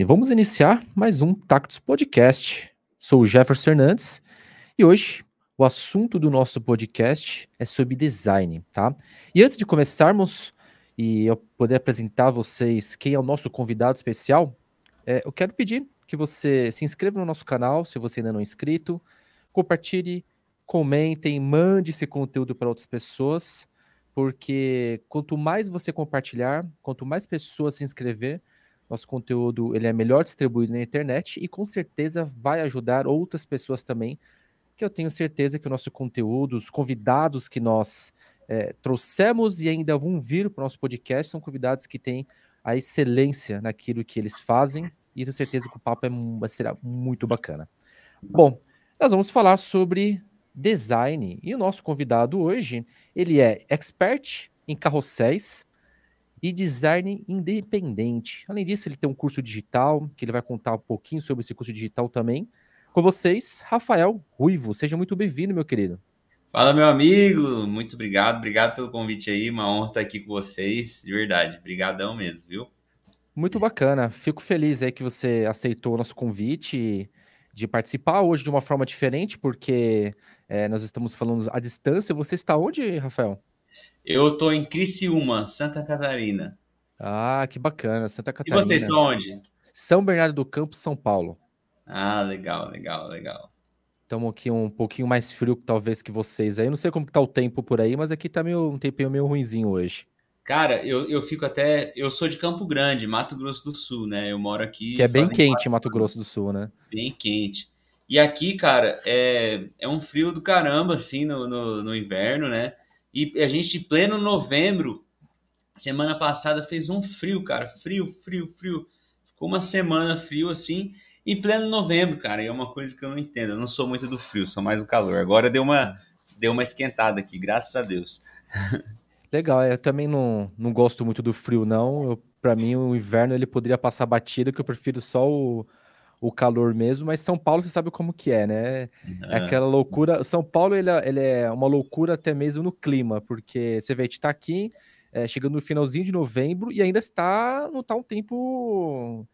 Vamos iniciar mais um Tactus Podcast. Sou o Jefferson Hernandes e hoje o assunto do nosso podcast é sobre design, tá? E antes de começarmos e eu poder apresentar a vocês quem é o nosso convidado especial, eu quero pedir que você se inscreva no nosso canal, se você ainda não é inscrito, compartilhe, comentem, mande esse conteúdo para outras pessoas, porque quanto mais você compartilhar, quanto mais pessoas se inscrever, nosso conteúdo ele é melhor distribuído na internet e com certeza vai ajudar outras pessoas também, que eu tenho certeza que o nosso conteúdo, os convidados que nós trouxemos e ainda vão vir para o nosso podcast são convidados que têm a excelência naquilo que eles fazem e tenho certeza que o papo será muito bacana. Bom, nós vamos falar sobre design e o nosso convidado hoje, ele é expert em carrosséis e design independente. Além disso, ele tem um curso digital, que ele vai contar um pouquinho sobre esse curso digital também. Com vocês, Rafael Ruivo. Seja muito bem-vindo, meu querido. Fala, meu amigo, muito obrigado pelo convite aí, uma honra estar aqui com vocês, de verdade, brigadão mesmo, viu? Muito bacana. Fico feliz aí que você aceitou o nosso convite de participar hoje de uma forma diferente, porque nós estamos falando à distância. Você está onde, Rafael? Eu tô em Criciúma, Santa Catarina. Ah, que bacana, Santa E vocês Catarina. estão onde? São Bernardo do Campo, São Paulo. Ah, legal. Estamos aqui um pouquinho mais frio talvez que vocês aí. Eu não sei como que tá o tempo por aí, mas aqui tá um tempinho meio ruinzinho hoje. Cara, eu fico até, eu sou de Campo Grande, Mato Grosso do Sul, né? Eu moro Que aqui é bem fazem quente em 4 Mato Grosso do anos, Sul, né? bem quente. E aqui, cara, é um frio do caramba, assim, no inverno, né? E a gente, em pleno novembro, semana passada fez um frio, cara. Frio. Ficou uma semana frio assim, em pleno novembro, cara. E é uma coisa que eu não entendo. Eu não sou muito do frio, sou mais do calor. Agora deu uma esquentada aqui, graças a Deus. Legal, eu também não gosto muito do frio, não. Para mim, o inverno ele poderia passar batido, que eu prefiro só o calor mesmo, mas São Paulo você sabe como que é, né? É Ah, aquela loucura. São Paulo ele é uma loucura até mesmo no clima, porque você vê, a gente tá aqui chegando no finalzinho de novembro e ainda não tá um tempo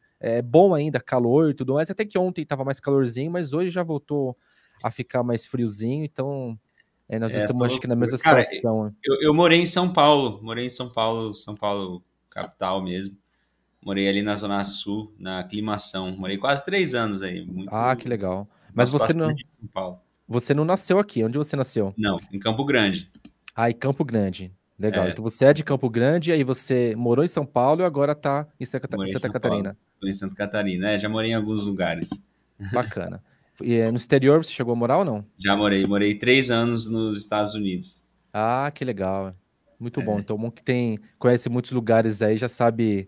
bom ainda, calor e tudo mais. Até que ontem tava mais calorzinho, mas hoje já voltou a ficar mais friozinho, então nós essa estamos acho que na loucura. mesma Cara, situação, né? eu morei em São Paulo, São Paulo capital mesmo. Morei ali na Zona Sul, na Aclimação. Morei quase 3 anos aí. Ah, que Muito. legal. Mas Gosto bastante de São Paulo. você não nasceu aqui. Onde você nasceu? Não, em Campo Grande. Ah, em Campo Grande. Legal. É, Então você é de Campo Grande, aí você morou em São Paulo e agora tá em morei em Santa São Paulo. Catarina. Tô em Santa Catarina. É, já morei em alguns lugares. Bacana. E no exterior você chegou a morar ou não? Já morei 3 anos nos Estados Unidos. Ah, que legal. Muito bom. Então, bom que conhece muitos lugares aí, já sabe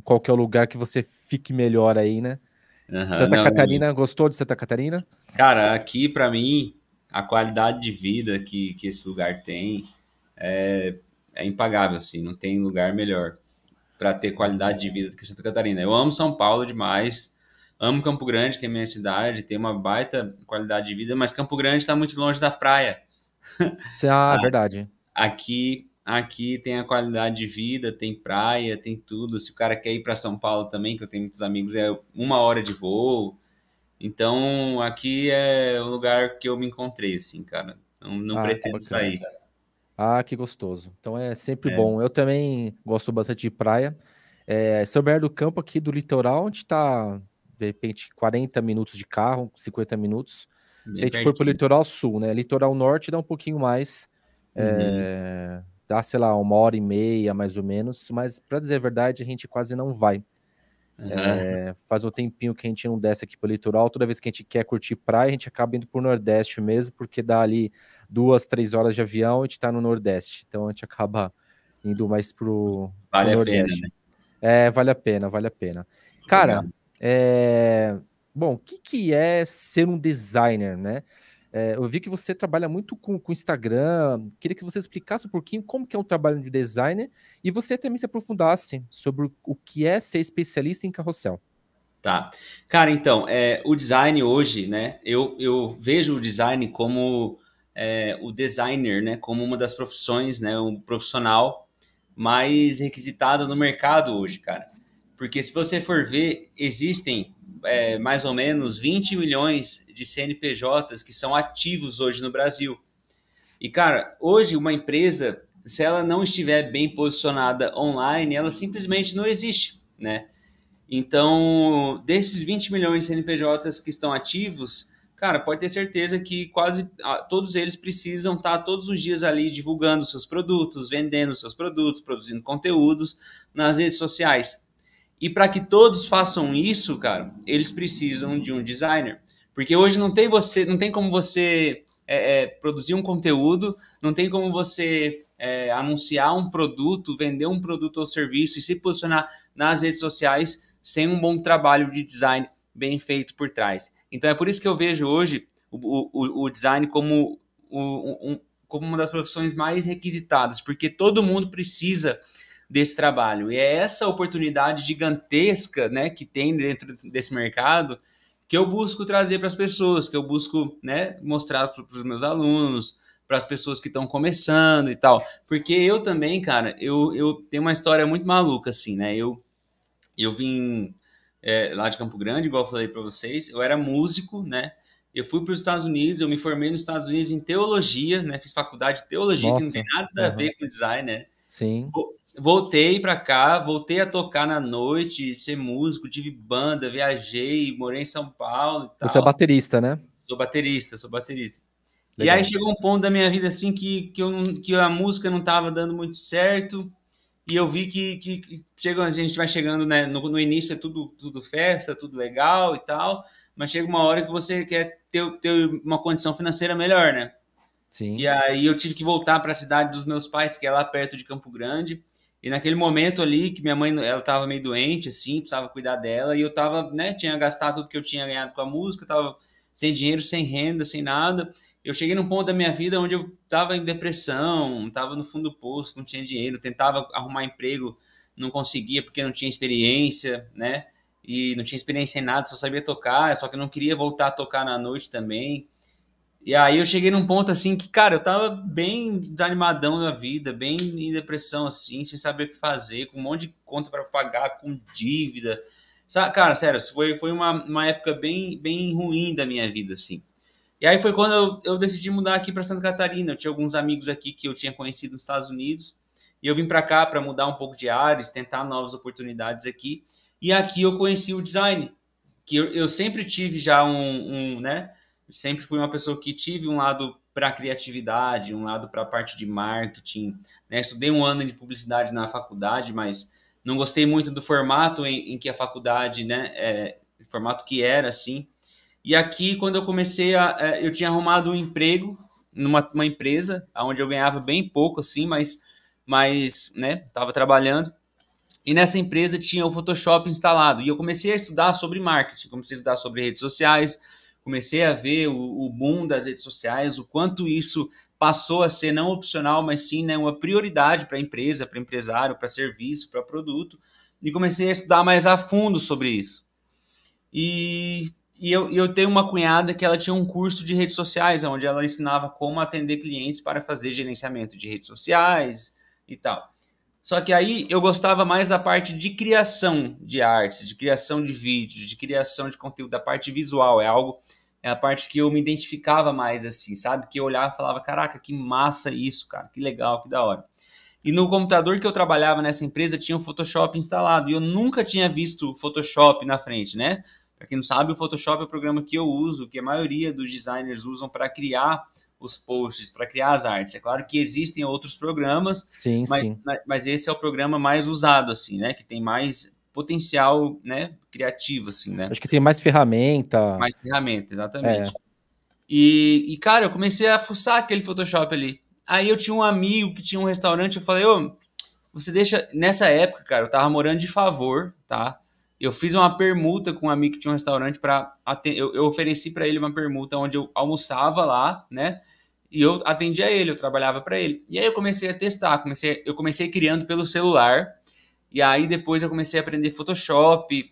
qual que é o lugar que você fique melhor aí, né? Aham, Santa não, Catarina, gostou de Santa Catarina? cara, aqui pra mim, a qualidade de vida que esse lugar tem é impagável, assim, não tem lugar melhor pra ter qualidade de vida do que Santa Catarina. Eu amo São Paulo demais, amo Campo Grande, que é minha cidade, tem uma baita qualidade de vida, mas Campo Grande tá muito longe da praia. Ah, é verdade. Aqui tem a qualidade de vida, tem praia, tem tudo. Se o cara quer ir para São Paulo também, que eu tenho muitos amigos, é 1 hora de voo. Então, aqui é o lugar que eu me encontrei, assim, cara. Não Ah, que pretendo bacana. sair. Ah, que gostoso. Então é sempre É, bom. Eu também gosto bastante de praia. São Bernardo do Campo aqui do litoral, onde está, de repente, 40 minutos de carro, 50 minutos. Se a bem gente for para o pertinho. litoral sul, né? Litoral norte dá um pouquinho mais. Uhum. Dá, sei lá, 1 hora e meia, mais ou menos. Mas, para dizer a verdade, a gente quase não vai. Aham. Faz um tempinho que a gente não desce aqui pro litoral. Toda vez que a gente quer curtir praia, a gente acaba indo pro Nordeste mesmo, porque dá ali 2, 3 horas de avião e a gente tá no Nordeste. Então a gente acaba indo mais pro Vale a pena, né? Nordeste. Vale a pena, vale a pena. Legal. Cara, bom, o que que é ser um designer, né? Eu vi que você trabalha muito com Instagram. Queria que você explicasse um pouquinho como que é um trabalho de designer e você também se aprofundasse sobre o que é ser especialista em carrossel. Tá. Cara, então, o design hoje, né? Eu vejo o design como o designer, né? Como uma das profissões, né? Um profissional mais requisitado no mercado hoje, cara. Porque se você for ver, existem mais ou menos 20 milhões de CNPJs que são ativos hoje no Brasil. E, cara, hoje uma empresa, se ela não estiver bem posicionada online, ela simplesmente não existe, né? Então, desses 20 milhões de CNPJs que estão ativos, cara, pode ter certeza que quase todos eles precisam estar todos os dias ali divulgando seus produtos, vendendo seus produtos, produzindo conteúdos nas redes sociais. E para que todos façam isso, cara, eles precisam de um designer. Porque hoje não tem como você produzir um conteúdo, não tem como você anunciar um produto, vender um produto ou serviço e se posicionar nas redes sociais sem um bom trabalho de design bem feito por trás. Então é por isso que eu vejo hoje o design como uma das profissões mais requisitadas, porque todo mundo precisa desse trabalho. E é essa oportunidade gigantesca, né, que tem dentro desse mercado que eu busco trazer para as pessoas, que eu busco, né, mostrar para os meus alunos, para as pessoas que estão começando e tal. Porque eu também, cara, eu tenho uma história muito maluca, assim, né? Eu vim lá de Campo Grande, igual eu falei para vocês, eu era músico, né? Eu fui para os Estados Unidos, eu me formei nos Estados Unidos em teologia, né? Fiz faculdade de teologia, que não tem Nossa. nada a Aham. ver com design, né? Sim. Voltei para cá, voltei a tocar na noite, ser músico, tive banda, viajei, morei em São Paulo e Você é tal. baterista, né? Sou baterista, sou baterista. E aí Legal. chegou um ponto da minha vida assim que a música não estava dando muito certo. E eu vi que chega, a gente vai chegando, né? No início é tudo festa, tudo legal e tal, mas chega uma hora que você quer ter uma condição financeira melhor, né? E Sim. aí eu tive que voltar para a cidade dos meus pais, que é lá perto de Campo Grande. E naquele momento ali, que minha mãe, ela estava meio doente, assim, precisava cuidar dela, e eu tava, né, tinha gastado tudo que eu tinha ganhado com a música, tava sem dinheiro, sem renda, sem nada. Eu cheguei num ponto da minha vida onde eu tava em depressão, tava no fundo do poço, não tinha dinheiro, tentava arrumar emprego, não conseguia porque não tinha experiência, né? E não tinha experiência em nada, só sabia tocar, só que eu não queria voltar a tocar na noite também. E aí eu cheguei num ponto assim que, cara, eu tava bem desanimadão da vida, bem em depressão assim, sem saber o que fazer, com um monte de conta para pagar, com dívida. Sabe, cara, sério, foi uma época bem ruim da minha vida, assim. E aí foi quando eu decidi mudar aqui para Santa Catarina. Eu tinha alguns amigos aqui que eu tinha conhecido nos Estados Unidos, e eu vim para cá para mudar um pouco de ares, tentar novas oportunidades aqui. E aqui eu conheci o design, que eu sempre tive já né? Sempre fui uma pessoa que tive um lado para criatividade, um lado para a parte de marketing, né? Estudei um ano de publicidade na faculdade, mas não gostei muito do formato em que a faculdade, né? Formato que era assim. E aqui, quando eu comecei eu tinha arrumado um emprego numa empresa, onde eu ganhava bem pouco, assim, mas né? Estava trabalhando. E nessa empresa tinha o Photoshop instalado. E eu comecei a estudar sobre marketing, comecei a estudar sobre redes sociais, comecei a ver o boom das redes sociais, o quanto isso passou a ser não opcional, mas sim, né, uma prioridade para a empresa, para empresário, para serviço, para produto. E comecei a estudar mais a fundo sobre isso. E eu tenho uma cunhada que ela tinha um curso de redes sociais, onde ela ensinava como atender clientes para fazer gerenciamento de redes sociais e tal. Só que aí eu gostava mais da parte de criação de artes, de criação de vídeos, de criação de conteúdo, da parte visual. É a parte que eu me identificava mais, assim, sabe? Que eu olhava e falava, caraca, que massa isso, cara, que legal, que da hora. E no computador que eu trabalhava nessa empresa tinha o Photoshop instalado, e eu nunca tinha visto o Photoshop na frente, né? Para quem não sabe, o Photoshop é o programa que eu uso, que a maioria dos designers usam para criar os posts, para criar as artes. É claro que existem outros programas, Sim, mas, sim. mas esse é o programa mais usado, assim, né? Que tem mais potencial, né? Criativo, assim, né? Acho que tem mais ferramenta. Mais ferramenta, É. exatamente. Cara, eu comecei a fuçar aquele Photoshop ali. Aí eu tinha um amigo que tinha um restaurante, eu falei, ô, você deixa. Nessa época, cara, eu tava morando de favor, tá? Eu fiz uma permuta com um amigo que tinha um restaurante para eu ofereci para ele uma permuta onde eu almoçava lá, né? E eu atendia ele, eu trabalhava para ele. E aí eu comecei a testar, eu comecei criando pelo celular. E aí depois eu comecei a aprender Photoshop,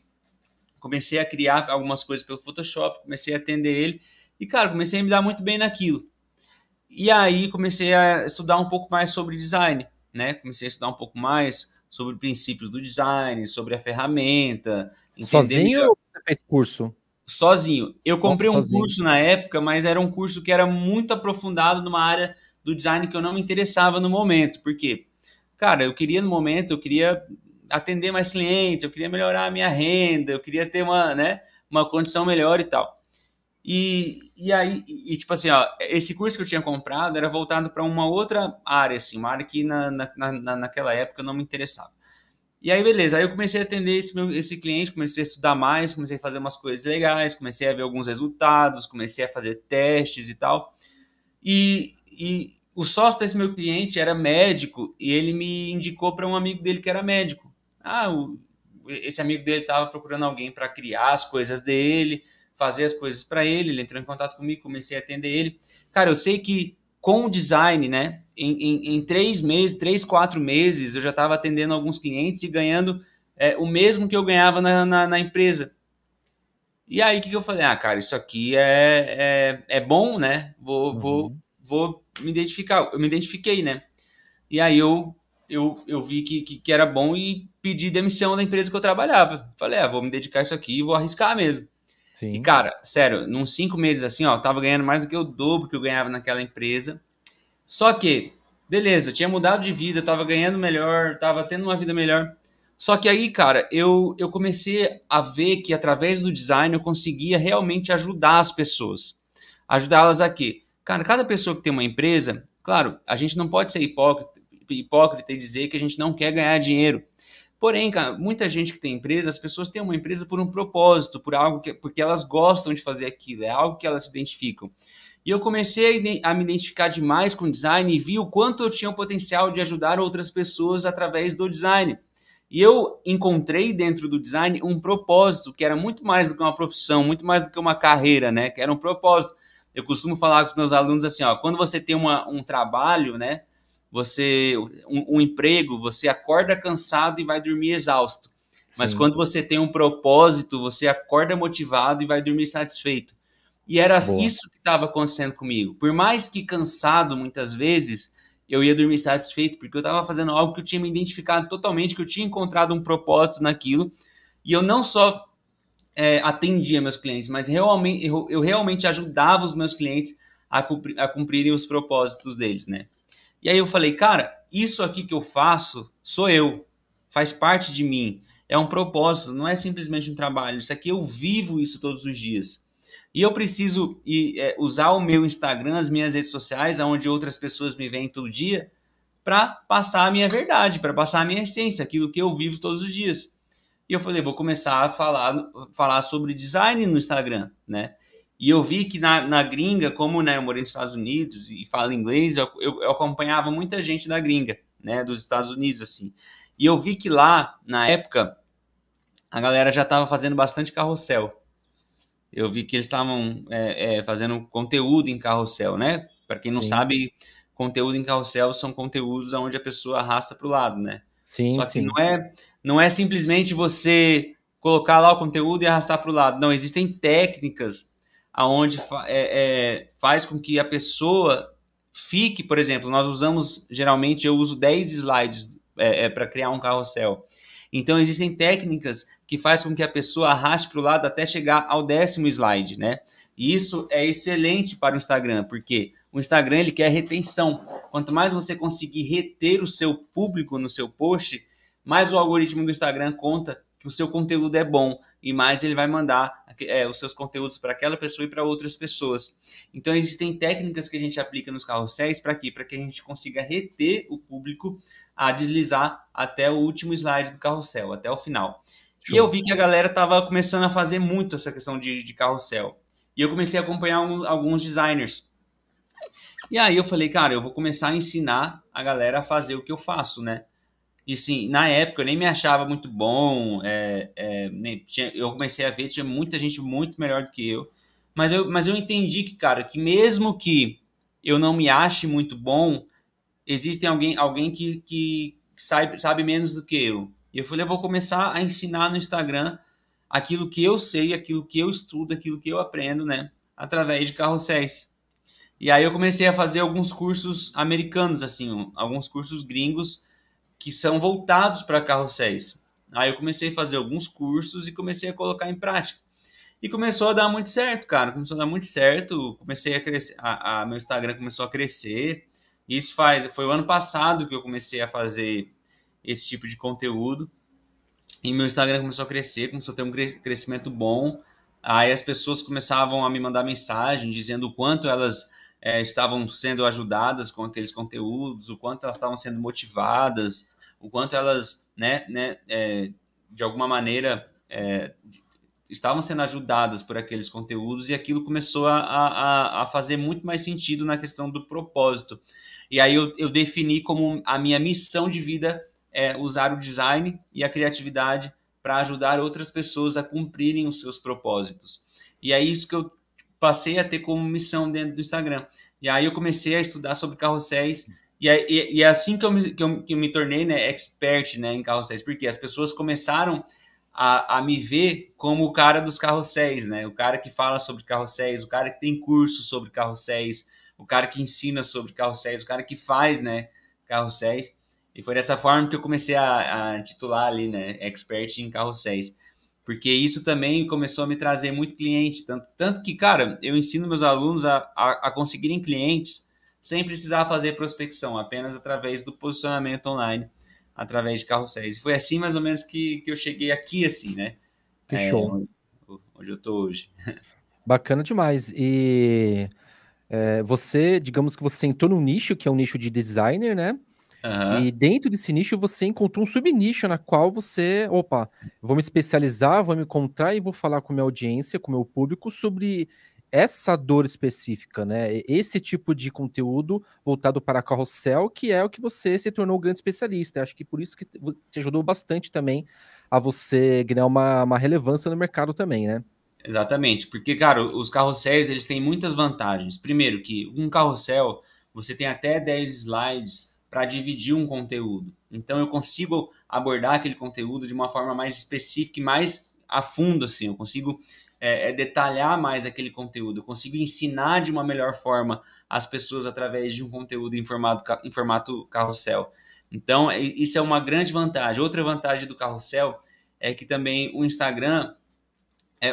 comecei a criar algumas coisas pelo Photoshop, comecei a atender ele. E, cara, comecei a me dar muito bem naquilo. E aí comecei a estudar um pouco mais sobre design, né? Comecei a estudar um pouco mais sobre princípios do design, sobre a ferramenta, entender Sozinho melhor. ou você fez curso? Sozinho. Eu Nossa, comprei um sozinho. curso na época, mas era um curso que era muito aprofundado numa área do design que eu não me interessava no momento. Por quê? Cara, eu queria no momento, eu queria atender mais clientes, eu queria melhorar a minha renda, eu queria ter uma, né, uma condição melhor e tal. E aí, tipo assim, ó, esse curso que eu tinha comprado era voltado para uma outra área, assim, uma área que naquela época eu não me interessava. E aí, beleza, aí eu comecei a atender esse cliente, comecei a estudar mais, comecei a fazer umas coisas legais, comecei a ver alguns resultados, comecei a fazer testes e tal. E o sócio desse meu cliente era médico e ele me indicou para um amigo dele que era médico. Esse amigo dele estava procurando alguém para criar as coisas dele, fazer as coisas para ele. Ele entrou em contato comigo, comecei a atender ele. Cara, eu sei que com o design, né, em 3 meses, 4 meses, eu já estava atendendo alguns clientes e ganhando o mesmo que eu ganhava na empresa. E aí, o que eu falei? Ah, cara, isso aqui é bom, né? Uhum. Vou me identificar. Eu me identifiquei, né? E aí eu vi que era bom e pedi demissão da empresa que eu trabalhava. Falei, vou me dedicar a isso aqui e vou arriscar mesmo. E, Sim. cara, sério, nos 5 meses assim, ó, eu tava ganhando mais do que o dobro que eu ganhava naquela empresa. Só que, beleza, eu tinha mudado de vida, tava ganhando melhor, tava tendo uma vida melhor. Só que aí, cara, eu comecei a ver que através do design eu conseguia realmente ajudar as pessoas. Ajudá-las a quê? Cara, cada pessoa que tem uma empresa, claro, a gente não pode ser hipócrita e dizer que a gente não quer ganhar dinheiro. Porém, cara, muita gente que tem empresa, as pessoas têm uma empresa por um propósito, por algo porque elas gostam de fazer aquilo, é algo que elas se identificam. E eu comecei a me identificar demais com o design e vi o quanto eu tinha o potencial de ajudar outras pessoas através do design. E eu encontrei dentro do design um propósito que era muito mais do que uma profissão, muito mais do que uma carreira, né? Que era um propósito. Eu costumo falar com os meus alunos assim, ó, quando você tem um trabalho, né? Um emprego, você acorda cansado e vai dormir exausto. Mas Sim. quando você tem um propósito, você acorda motivado e vai dormir satisfeito. E era Boa. isso que estava acontecendo comigo. Por mais que cansado muitas vezes, eu ia dormir satisfeito, porque eu estava fazendo algo que eu tinha me identificado totalmente, que eu tinha encontrado um propósito naquilo. E eu não só atendia meus clientes, mas realmente eu realmente ajudava os meus clientes a cumprirem os propósitos deles, né? E aí eu falei, cara, isso aqui que eu faço sou eu, faz parte de mim, é um propósito, não é simplesmente um trabalho. Isso aqui eu vivo isso todos os dias. E eu preciso usar o meu Instagram, as minhas redes sociais, onde outras pessoas me veem todo dia, para passar a minha verdade, para passar a minha essência, aquilo que eu vivo todos os dias. E eu falei, vou começar a falar sobre design no Instagram, né? E eu vi que na gringa, como né, eu morei nos Estados Unidos e falo inglês, eu acompanhava muita gente da gringa, né, dos Estados Unidos, assim. E eu vi que lá, na época, a galera já estava fazendo bastante carrossel. Eu vi que eles estavam fazendo conteúdo em carrossel, né? Para quem não Sim. sabe, conteúdo em carrossel são conteúdos onde a pessoa arrasta para o lado, né? Sim, Só que sim. não é simplesmente você colocar lá o conteúdo e arrastar para o lado. Não, existem técnicas aonde faz com que a pessoa fique, por exemplo, nós usamos, geralmente eu uso 10 slides para criar um carrossel. Então existem técnicas que faz com que a pessoa arraste para o lado até chegar ao 10º slide, né? E isso é excelente para o Instagram, porque o Instagram ele quer retenção. Quanto mais você conseguir reter o seu público no seu post, mais o algoritmo do Instagram conta que o seu conteúdo é bom e mais ele vai mandar os seus conteúdos para aquela pessoa e para outras pessoas. Então existem técnicas que a gente aplica nos carrosséis para quê? Para que a gente consiga reter o público a deslizar até o último slide do carrossel, até o final. E eu Show. vi que a galera estava começando a fazer muito essa questão de carrossel. E eu comecei a acompanhar alguns designers. E aí eu falei, cara, eu vou começar a ensinar a galera a fazer o que eu faço, né? E sim, na época eu nem me achava muito bom, eu comecei a ver, tinha muita gente muito melhor do que eu, mas eu entendi que, cara, que mesmo que eu não me ache muito bom, existem alguém que sabe menos do que eu. E eu falei, eu vou começar a ensinar no Instagram aquilo que eu sei, aquilo que eu estudo, aquilo que eu aprendo, né? Através de carrosséis. E aí eu comecei a fazer alguns cursos americanos, assim, alguns cursos gringos, que são voltados para carrosséis. Aí eu comecei a fazer alguns cursos e comecei a colocar em prática. E começou a dar muito certo, cara. Começou a dar muito certo. Comecei a crescer, meu Instagram começou a crescer. Isso foi o ano passado que eu comecei a fazer esse tipo de conteúdo. E meu Instagram começou a crescer, começou a ter um crescimento bom. Aí as pessoas começavam a me mandar mensagem dizendo o quanto elas estavam sendo ajudadas com aqueles conteúdos, o quanto elas estavam sendo motivadas, o quanto elas, de alguma maneira, estavam sendo ajudadas por aqueles conteúdos, e aquilo começou a fazer muito mais sentido na questão do propósito. E aí eu defini como a minha missão de vida usar o design e a criatividade para ajudar outras pessoas a cumprirem os seus propósitos. E é isso que eu passei a ter como missão dentro do Instagram. E aí eu comecei a estudar sobre carrosséis, e é assim que eu me tornei, né, expert, né, em carrosséis, porque as pessoas começaram a me ver como o cara dos carrosséis, né? O cara que fala sobre carrosséis, o cara que tem curso sobre carrosséis, o cara que ensina sobre carrosséis, o cara que faz, né, carrosséis. E foi dessa forma que eu comecei a titular ali, né, expert em carrosséis. Porque isso também começou a me trazer muito cliente. Tanto que, cara, eu ensino meus alunos a conseguirem clientes sem precisar fazer prospecção, apenas através do posicionamento online, através de carrosséis. E foi assim mais ou menos que eu cheguei aqui, assim, né? Que show. Onde eu tô hoje. Bacana demais. E você, digamos que você entrou num nicho, que é um nicho de designer, né? Aham. E dentro desse nicho você encontrou um subnicho na qual você, opa, vou me especializar, vou me encontrar e vou falar com minha audiência, com meu público sobre essa dor específica, né? Esse tipo de conteúdo voltado para carrossel, que é o que você se tornou um grande especialista. Acho que por isso que te ajudou bastante também a você ganhar uma relevância no mercado também, né? Exatamente, porque, cara, os carrosséis, eles têm muitas vantagens. Primeiro que um carrossel, você tem até 10 slides para dividir um conteúdo. Então eu consigo abordar aquele conteúdo de uma forma mais específica e mais a fundo, assim. Eu consigo detalhar mais aquele conteúdo. Eu consigo ensinar de uma melhor forma as pessoas através de um conteúdo em formato carrossel. Então, isso é uma grande vantagem. Outra vantagem do carrossel é que também o Instagram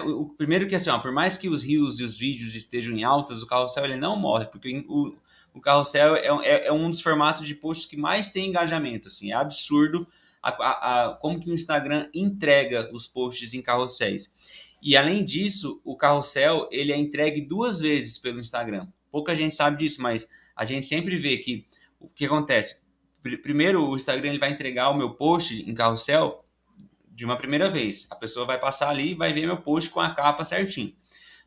o primeiro que assim, ó, por mais que os reels e os vídeos estejam em altas, o carrossel ele não morre, porque o carrossel é um dos formatos de posts que mais tem engajamento. Assim, é absurdo como que o Instagram entrega os posts em carrosséis. E além disso, o carrossel ele é entregue 2 vezes pelo Instagram. Pouca gente sabe disso, mas a gente sempre vê que o que acontece. Primeiro, o Instagram ele vai entregar o meu post em carrossel de uma primeira vez. A pessoa vai passar ali e vai ver meu post com a capa certinho.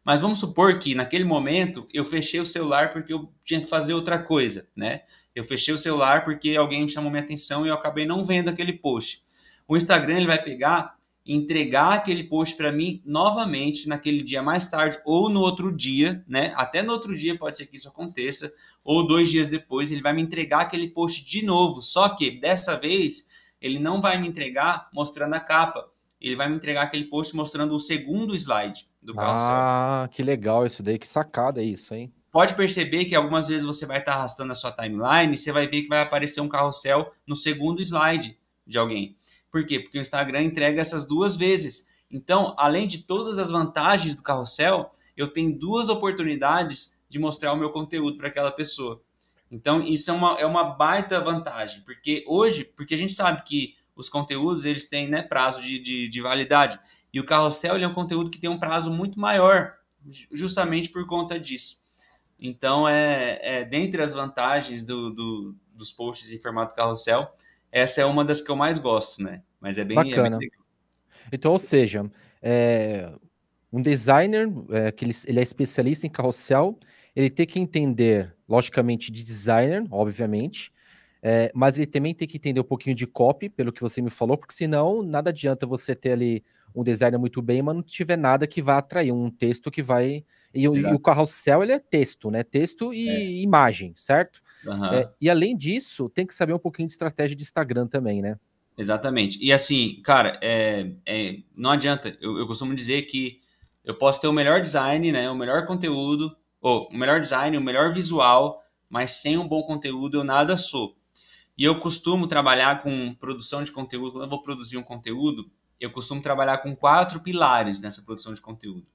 Mas vamos supor que naquele momento eu fechei o celular porque eu tinha que fazer outra coisa, né? Eu fechei o celular porque alguém me chamou minha atenção e eu acabei não vendo aquele post. O Instagram ele vai pegar e entregar aquele post para mim novamente naquele dia mais tarde ou no outro dia, né? Até no outro dia pode ser que isso aconteça, ou 2 dias depois ele vai me entregar aquele post de novo. Só que dessa vez ele não vai me entregar mostrando a capa. Ele vai me entregar aquele post mostrando o segundo slide do carrossel. Ah, que legal isso daí, que sacada é isso, hein? Pode perceber que algumas vezes você vai estar arrastando a sua timeline e você vai ver que vai aparecer um carrossel no segundo slide de alguém. Por quê? Porque o Instagram entrega essas 2 vezes. Então, além de todas as vantagens do carrossel, eu tenho 2 oportunidades de mostrar o meu conteúdo para aquela pessoa. Então, isso é uma baita vantagem, porque a gente sabe que os conteúdos eles têm, né, prazo de validade. E o carrossel ele é um conteúdo que tem um prazo muito maior, justamente por conta disso. Então, dentre as vantagens dos posts em formato carrossel, essa é uma das que eu mais gosto, né? Mas é bem Bacana. legal. Então, ou seja, é, um designer, que ele é especialista em carrossel, ele tem que entender, logicamente, de designer, obviamente, mas ele também tem que entender um pouquinho de copy, pelo que você me falou, porque senão nada adianta você ter ali um designer muito bem, mas não tiver nada que vá atrair, um texto que vai. E o Exato. carrossel, ele é texto, né? Texto É. e imagem, certo? Aham. E além disso, tem que saber um pouquinho de estratégia de Instagram também, né? Exatamente. E assim, cara, não adianta. Eu costumo dizer que eu posso ter o melhor design, né? O melhor conteúdo, ou o melhor design, o melhor visual, mas sem um bom conteúdo eu nada sou. E eu costumo trabalhar com produção de conteúdo. Quando eu vou produzir um conteúdo, eu costumo trabalhar com 4 pilares nessa produção de conteúdo.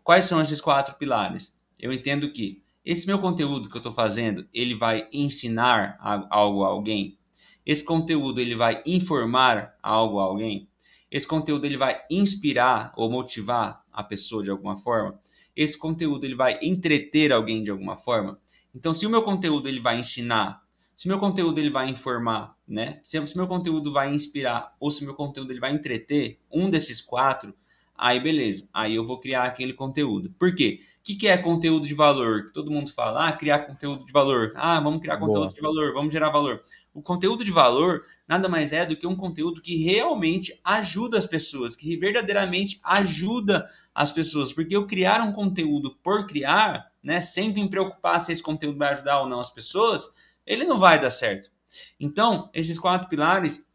Quais são esses 4 pilares? Eu entendo que esse meu conteúdo que eu estou fazendo, ele vai ensinar algo a alguém. Esse conteúdo ele vai informar algo a alguém. Esse conteúdo ele vai inspirar ou motivar a pessoa de alguma forma. Esse conteúdo ele vai entreter alguém de alguma forma. Então, se o meu conteúdo ele vai ensinar, se o meu conteúdo ele vai informar, né? Se o meu conteúdo vai inspirar ou se o meu conteúdo ele vai entreter, um desses 4, aí beleza, aí eu vou criar aquele conteúdo. Por quê? O que é conteúdo de valor? Todo mundo fala, criar conteúdo de valor. Vamos criar conteúdo Boa. de valor, vamos gerar valor. O conteúdo de valor nada mais é do que um conteúdo que realmente ajuda as pessoas, que verdadeiramente ajuda as pessoas. Porque eu criar um conteúdo por criar, né, sem me preocupar se esse conteúdo vai ajudar ou não as pessoas, ele não vai dar certo. Então, esses 4 pilares,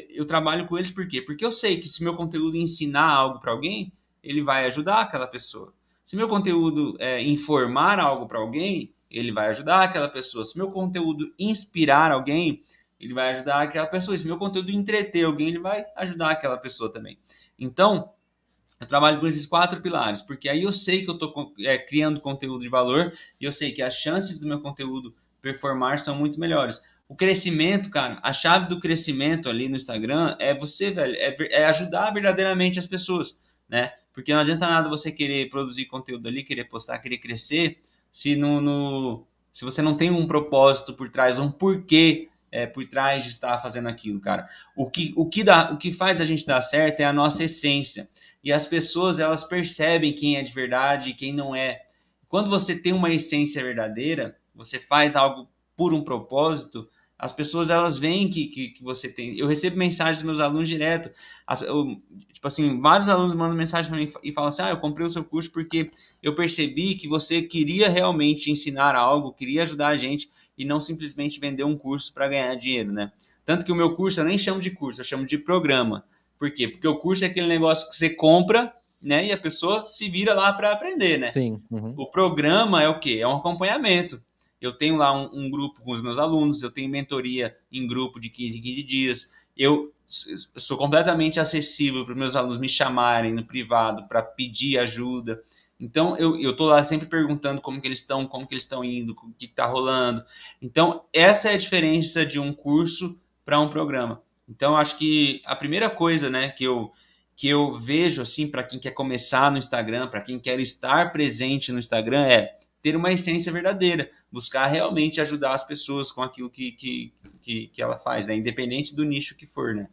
eu trabalho com eles por quê? Porque eu sei que se meu conteúdo ensinar algo para alguém, ele vai ajudar aquela pessoa. Se meu conteúdo informar algo para alguém, ele vai ajudar aquela pessoa. Se meu conteúdo inspirar alguém, ele vai ajudar aquela pessoa. Se meu conteúdo entreter alguém, ele vai ajudar aquela pessoa também. Então, eu trabalho com esses 4 pilares, porque aí eu sei que eu estou criando conteúdo de valor e eu sei que as chances do meu conteúdo performar são muito melhores. O crescimento, cara, a chave do crescimento ali no Instagram é você, velho, é ajudar verdadeiramente as pessoas, né? Porque não adianta nada você querer produzir conteúdo ali, querer postar, querer crescer, se, se você não tem um propósito por trás, um porquê por trás de estar fazendo aquilo, cara. O que faz a gente dar certo é a nossa essência. E as pessoas, elas percebem quem é de verdade e quem não é. Quando você tem uma essência verdadeira, você faz algo por um propósito, as pessoas, elas veem que você tem. Eu recebo mensagens dos meus alunos direto. Tipo assim, vários alunos mandam mensagem para mim e falam assim, eu comprei o seu curso porque eu percebi que você queria realmente ensinar algo, queria ajudar a gente e não simplesmente vender um curso para ganhar dinheiro, né? Tanto que o meu curso eu nem chamo de curso, eu chamo de programa. Por quê? Porque o curso é aquele negócio que você compra, né? E a pessoa se vira lá para aprender, né? Sim. Uhum. O programa é o quê? É um acompanhamento. Eu tenho lá um grupo com os meus alunos, eu tenho mentoria em grupo de 15 em 15 dias. Eu sou completamente acessível para os meus alunos me chamarem no privado para pedir ajuda. Então, eu tô lá sempre perguntando como que eles estão indo, o que está rolando. Então, essa é a diferença de um curso para um programa. Então, acho que a primeira coisa, né, que eu vejo assim para quem quer começar no Instagram, para quem quer estar presente no Instagram é ter uma essência verdadeira, buscar realmente ajudar as pessoas com aquilo que ela faz, né? Independente do nicho que for, né?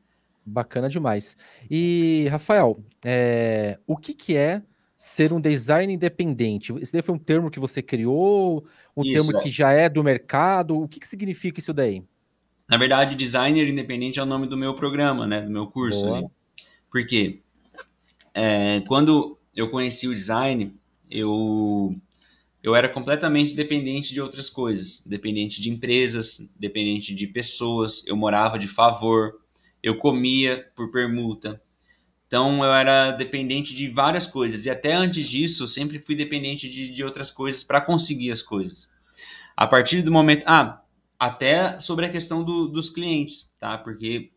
Bacana demais. E, Rafael, o que é ser um design independente? Esse daí foi um termo que você criou, um termo Isso, que já é do mercado? O que significa isso daí? Na verdade, designer independente é o nome do meu programa, né? Do meu curso ali. Boa. Porque quando eu conheci o design, eu era completamente dependente de outras coisas, dependente de empresas, dependente de pessoas, eu morava de favor, eu comia por permuta. Então eu era dependente de várias coisas. E até antes disso, eu sempre fui dependente de outras coisas para conseguir as coisas. A partir do momento. Até sobre a questão dos clientes, tá? Porque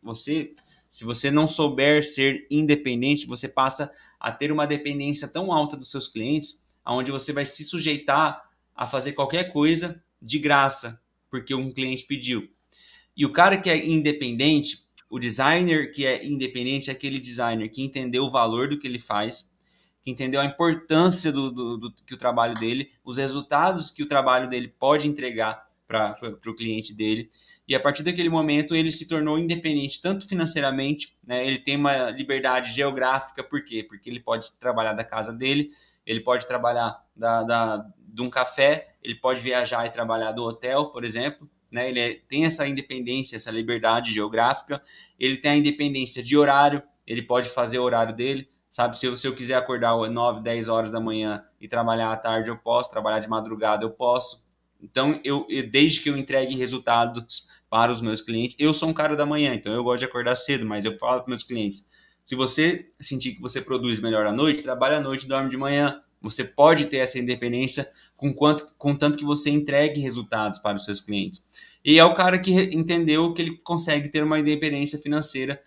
se você não souber ser independente, você passa a ter uma dependência tão alta dos seus clientes, onde você vai se sujeitar a fazer qualquer coisa de graça, porque um cliente pediu. E o cara que é independente, o designer que é independente é aquele designer que entendeu o valor do que ele faz, que entendeu a importância do que o trabalho dele, os resultados que o trabalho dele pode entregar para o cliente dele. E a partir daquele momento ele se tornou independente, tanto financeiramente, né? Ele tem uma liberdade geográfica, por quê? Porque ele pode trabalhar da casa dele, ele pode trabalhar de um café, ele pode viajar e trabalhar do hotel, por exemplo. Né? Ele tem essa independência, essa liberdade geográfica, ele tem a independência de horário, ele pode fazer o horário dele, sabe? Se eu quiser acordar 9, 10 horas da manhã e trabalhar à tarde, eu posso, trabalhar de madrugada, eu posso. Então, desde que eu entregue resultados para os meus clientes, eu sou um cara da manhã, então eu gosto de acordar cedo, mas eu falo para meus clientes, se você sentir que você produz melhor à noite, trabalha à noite e dorme de manhã. Você pode ter essa independência contanto que você entregue resultados para os seus clientes. E é o cara que entendeu que ele consegue ter uma independência financeira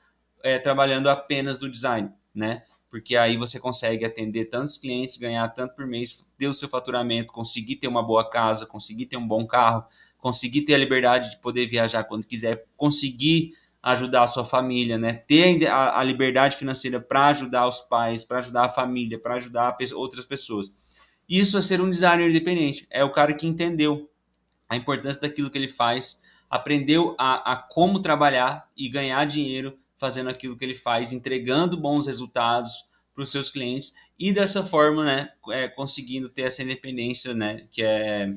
trabalhando apenas do design, né? Porque aí você consegue atender tantos clientes, ganhar tanto por mês, ter o seu faturamento, conseguir ter uma boa casa, conseguir ter um bom carro, conseguir ter a liberdade de poder viajar quando quiser, conseguir ajudar a sua família, né? Ter a liberdade financeira para ajudar os pais, para ajudar a família, para ajudar outras pessoas. Isso é ser um designer independente. É o cara que entendeu a importância daquilo que ele faz, aprendeu a como trabalhar e ganhar dinheiro fazendo aquilo que ele faz, entregando bons resultados para os seus clientes e dessa forma, né, conseguindo ter essa independência, né, que é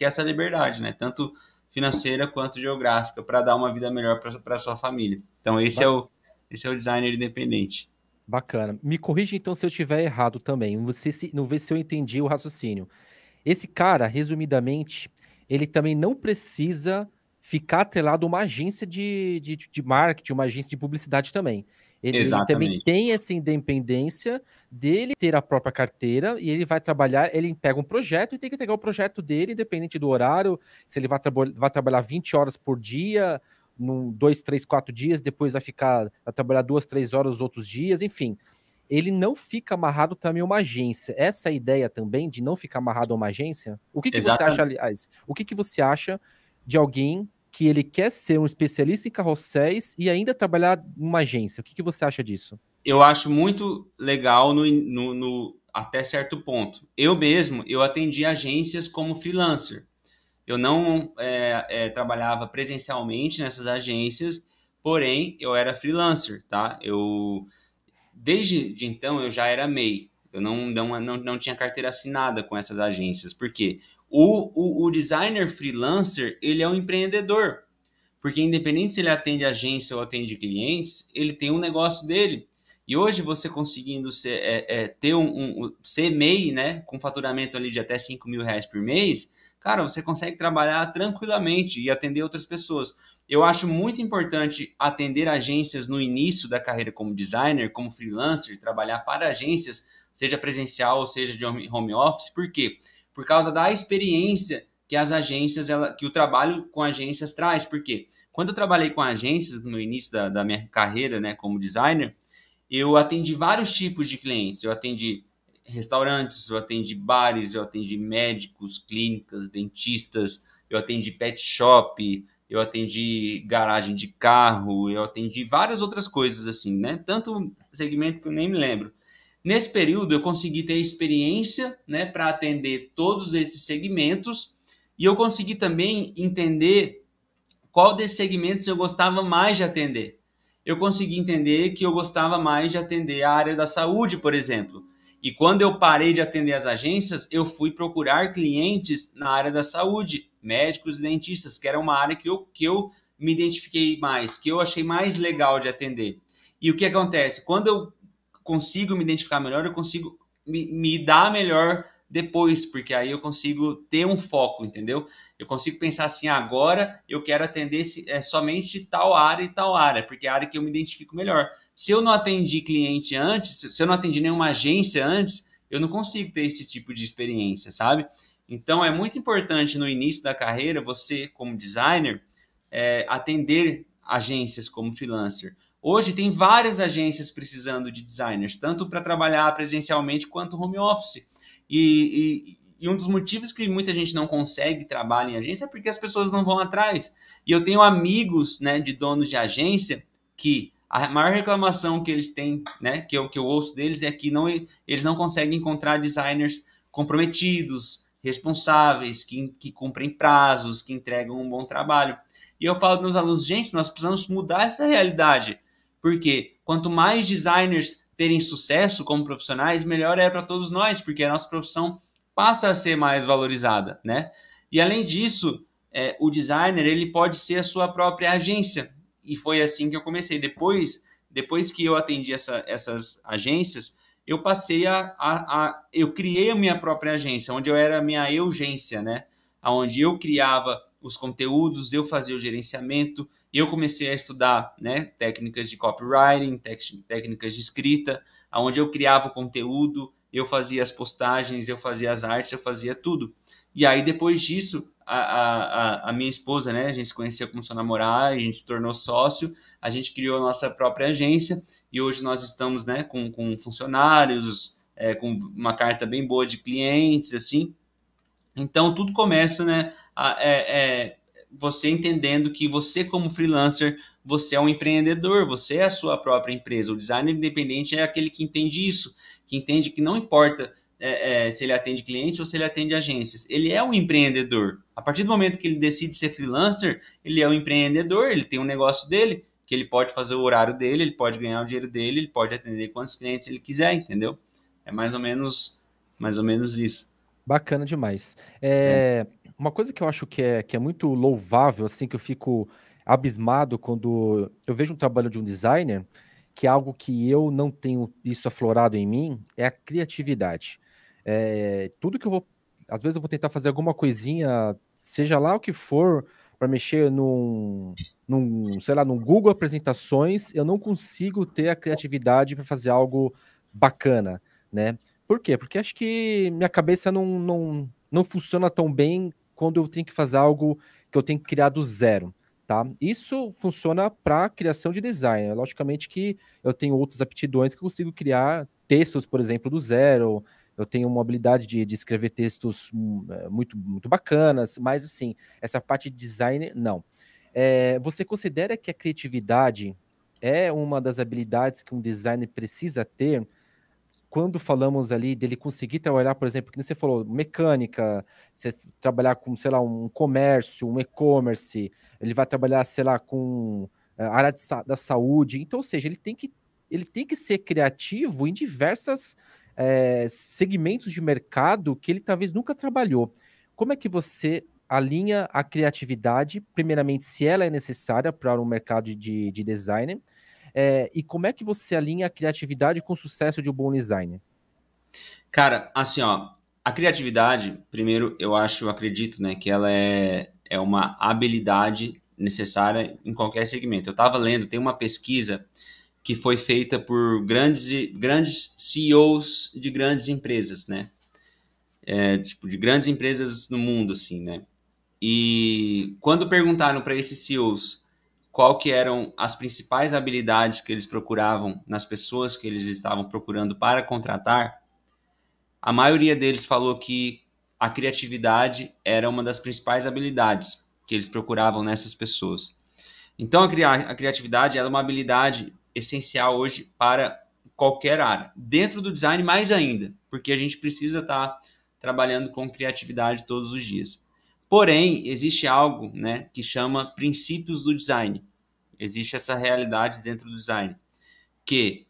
essa liberdade, né, tanto financeira quanto geográfica, para dar uma vida melhor para a sua família. Então esse é o designer independente. Bacana. Me corrija então se eu estiver errado também. Não ver se eu entendi o raciocínio. Esse cara, resumidamente, ele também não precisa ficar atrelado a uma agência de marketing, uma agência de publicidade também. Ele também Exatamente. tem essa independência dele ter a própria carteira e ele vai trabalhar, ele pega um projeto e tem que entregar o projeto dele, independente do horário, se ele vai trabalhar 20 horas por dia, 2, 3, 4 dias, depois vai trabalhar 2, 3 horas os outros dias, enfim. Ele não fica amarrado também a uma agência. Essa é a ideia também de não ficar amarrado a uma agência? O que que você acha, Exatamente. aliás? O que que você acha de alguém que ele quer ser um especialista em carrosséis e ainda trabalhar numa agência? O que que você acha disso? Eu acho muito legal até certo ponto. Eu atendi agências como freelancer. Eu não trabalhava presencialmente nessas agências, porém eu era freelancer, tá? Desde de então eu já era MEI. Eu não tinha carteira assinada com essas agências. Por quê? O designer freelancer, ele é um empreendedor. Porque independente se ele atende agência ou atende clientes, ele tem um negócio dele. E hoje você conseguindo ter ser MEI, né, com faturamento ali de até R$ 5.000 por mês, cara, você consegue trabalhar tranquilamente e atender outras pessoas. Eu acho muito importante atender agências no início da carreira como designer, como freelancer, trabalhar para agências, seja presencial ou seja de home office. Por quê? Por causa da experiência que as agências, que o trabalho com agências traz. Por quê? Quando eu trabalhei com agências no início da minha carreira, né, como designer, eu atendi vários tipos de clientes. Eu atendi restaurantes, eu atendi bares, eu atendi médicos, clínicas, dentistas, eu atendi pet shop, eu atendi garagem de carro, eu atendi várias outras coisas assim, né? Tanto segmento que eu nem me lembro. Nesse período eu consegui ter experiência, né, para atender todos esses segmentos e eu consegui também entender qual desses segmentos eu gostava mais de atender. Eu consegui entender que eu gostava mais de atender a área da saúde, por exemplo. E quando eu parei de atender as agências, eu fui procurar clientes na área da saúde, médicos e dentistas, que era uma área que eu me identifiquei mais, que eu achei mais legal de atender. E o que acontece? Quando eu consigo me identificar melhor, eu consigo me dar melhor depois, porque aí eu consigo ter um foco, entendeu? Eu consigo pensar assim, agora eu quero atender somente tal área e tal área, porque é a área que eu me identifico melhor. Se eu não atendi cliente antes, se eu não atendi nenhuma agência antes, eu não consigo ter esse tipo de experiência, sabe? Então é muito importante no início da carreira, você como designer, atender agências como freelancer. Hoje tem várias agências precisando de designers, tanto para trabalhar presencialmente quanto home office. E um dos motivos que muita gente não consegue trabalhar em agência é porque as pessoas não vão atrás. E eu tenho amigos, né, de donos de agência que a maior reclamação que eles têm, né, que eu ouço deles é que eles não conseguem encontrar designers comprometidos, responsáveis, que cumprem prazos, que entregam um bom trabalho. E eu falo para meus alunos, gente, nós precisamos mudar essa realidade. Porque quanto mais designers terem sucesso como profissionais, melhor é para todos nós, porque a nossa profissão passa a ser mais valorizada, né? E além disso, o designer ele pode ser a sua própria agência. E foi assim que eu comecei. Depois que eu atendi essas agências, eu passei eu criei a minha própria agência, onde eu era a minha urgência, né? Onde eu criava os conteúdos, eu fazia o gerenciamento, eu comecei a estudar, né, técnicas de copywriting, técnicas de escrita, onde eu criava o conteúdo, eu fazia as postagens, eu fazia as artes, eu fazia tudo. E aí, depois disso, a minha esposa, né? A gente se conheceu, começou a namorar, a gente se tornou sócio, a gente criou a nossa própria agência e hoje nós estamos, né, com funcionários, com uma carta bem boa de clientes, assim. Então, tudo começa, né, você entendendo que você, como freelancer, você é um empreendedor, você é a sua própria empresa. O designer independente é aquele que entende isso, que entende que não importa se ele atende clientes ou se ele atende agências. Ele é um empreendedor. A partir do momento que ele decide ser freelancer, ele é um empreendedor, ele tem um negócio dele, que ele pode fazer o horário dele, ele pode ganhar o dinheiro dele, ele pode atender quantos clientes ele quiser, entendeu? É mais ou menos isso. Bacana demais. É. Uma coisa que eu acho que é muito louvável, assim, que eu fico abismado quando eu vejo um trabalho de um designer, que é algo que eu não tenho isso aflorado em mim, é a criatividade. Tudo que eu vou. Às vezes eu vou tentar fazer alguma coisinha, seja lá o que for, para mexer sei lá, num Google Apresentações, eu não consigo ter a criatividade para fazer algo bacana, né? Por quê? Porque acho que minha cabeça não funciona tão bem quando eu tenho que fazer algo que eu tenho que criar do zero, tá? Isso funciona para criação de design. Logicamente que eu tenho outras aptidões que eu consigo criar textos, por exemplo, do zero. Eu tenho uma habilidade de escrever textos muito, muito bacanas, mas assim, essa parte de design, não. Você considera que a criatividade é uma das habilidades que um designer precisa ter quando falamos ali dele conseguir trabalhar, por exemplo, que nem você falou, mecânica, você trabalhar com, sei lá, um comércio, um e-commerce, ele vai trabalhar, sei lá, com a área da saúde. Então, ou seja, ele tem que ser criativo em diversas segmentos de mercado que ele talvez nunca trabalhou. Como é que você alinha a criatividade, primeiramente, se ela é necessária para um mercado de designer, e como é que você alinha a criatividade com o sucesso de um bom designer? Cara, assim, ó, a criatividade, primeiro, eu acredito, né, que ela é uma habilidade necessária em qualquer segmento. Eu tava lendo, tem uma pesquisa que foi feita por grandes CEOs de grandes empresas, né? Tipo, de grandes empresas no mundo, assim, né? E quando perguntaram para esses CEOs qual que eram as principais habilidades que eles procuravam nas pessoas que eles estavam procurando para contratar, a maioria deles falou que a criatividade era uma das principais habilidades que eles procuravam nessas pessoas. Então, a criatividade é uma habilidade essencial hoje para qualquer área. Dentro do design, mais ainda, porque a gente precisa estar trabalhando com criatividade todos os dias. Porém, existe algo, né, que chama princípios do design. Existe essa realidade dentro do design, que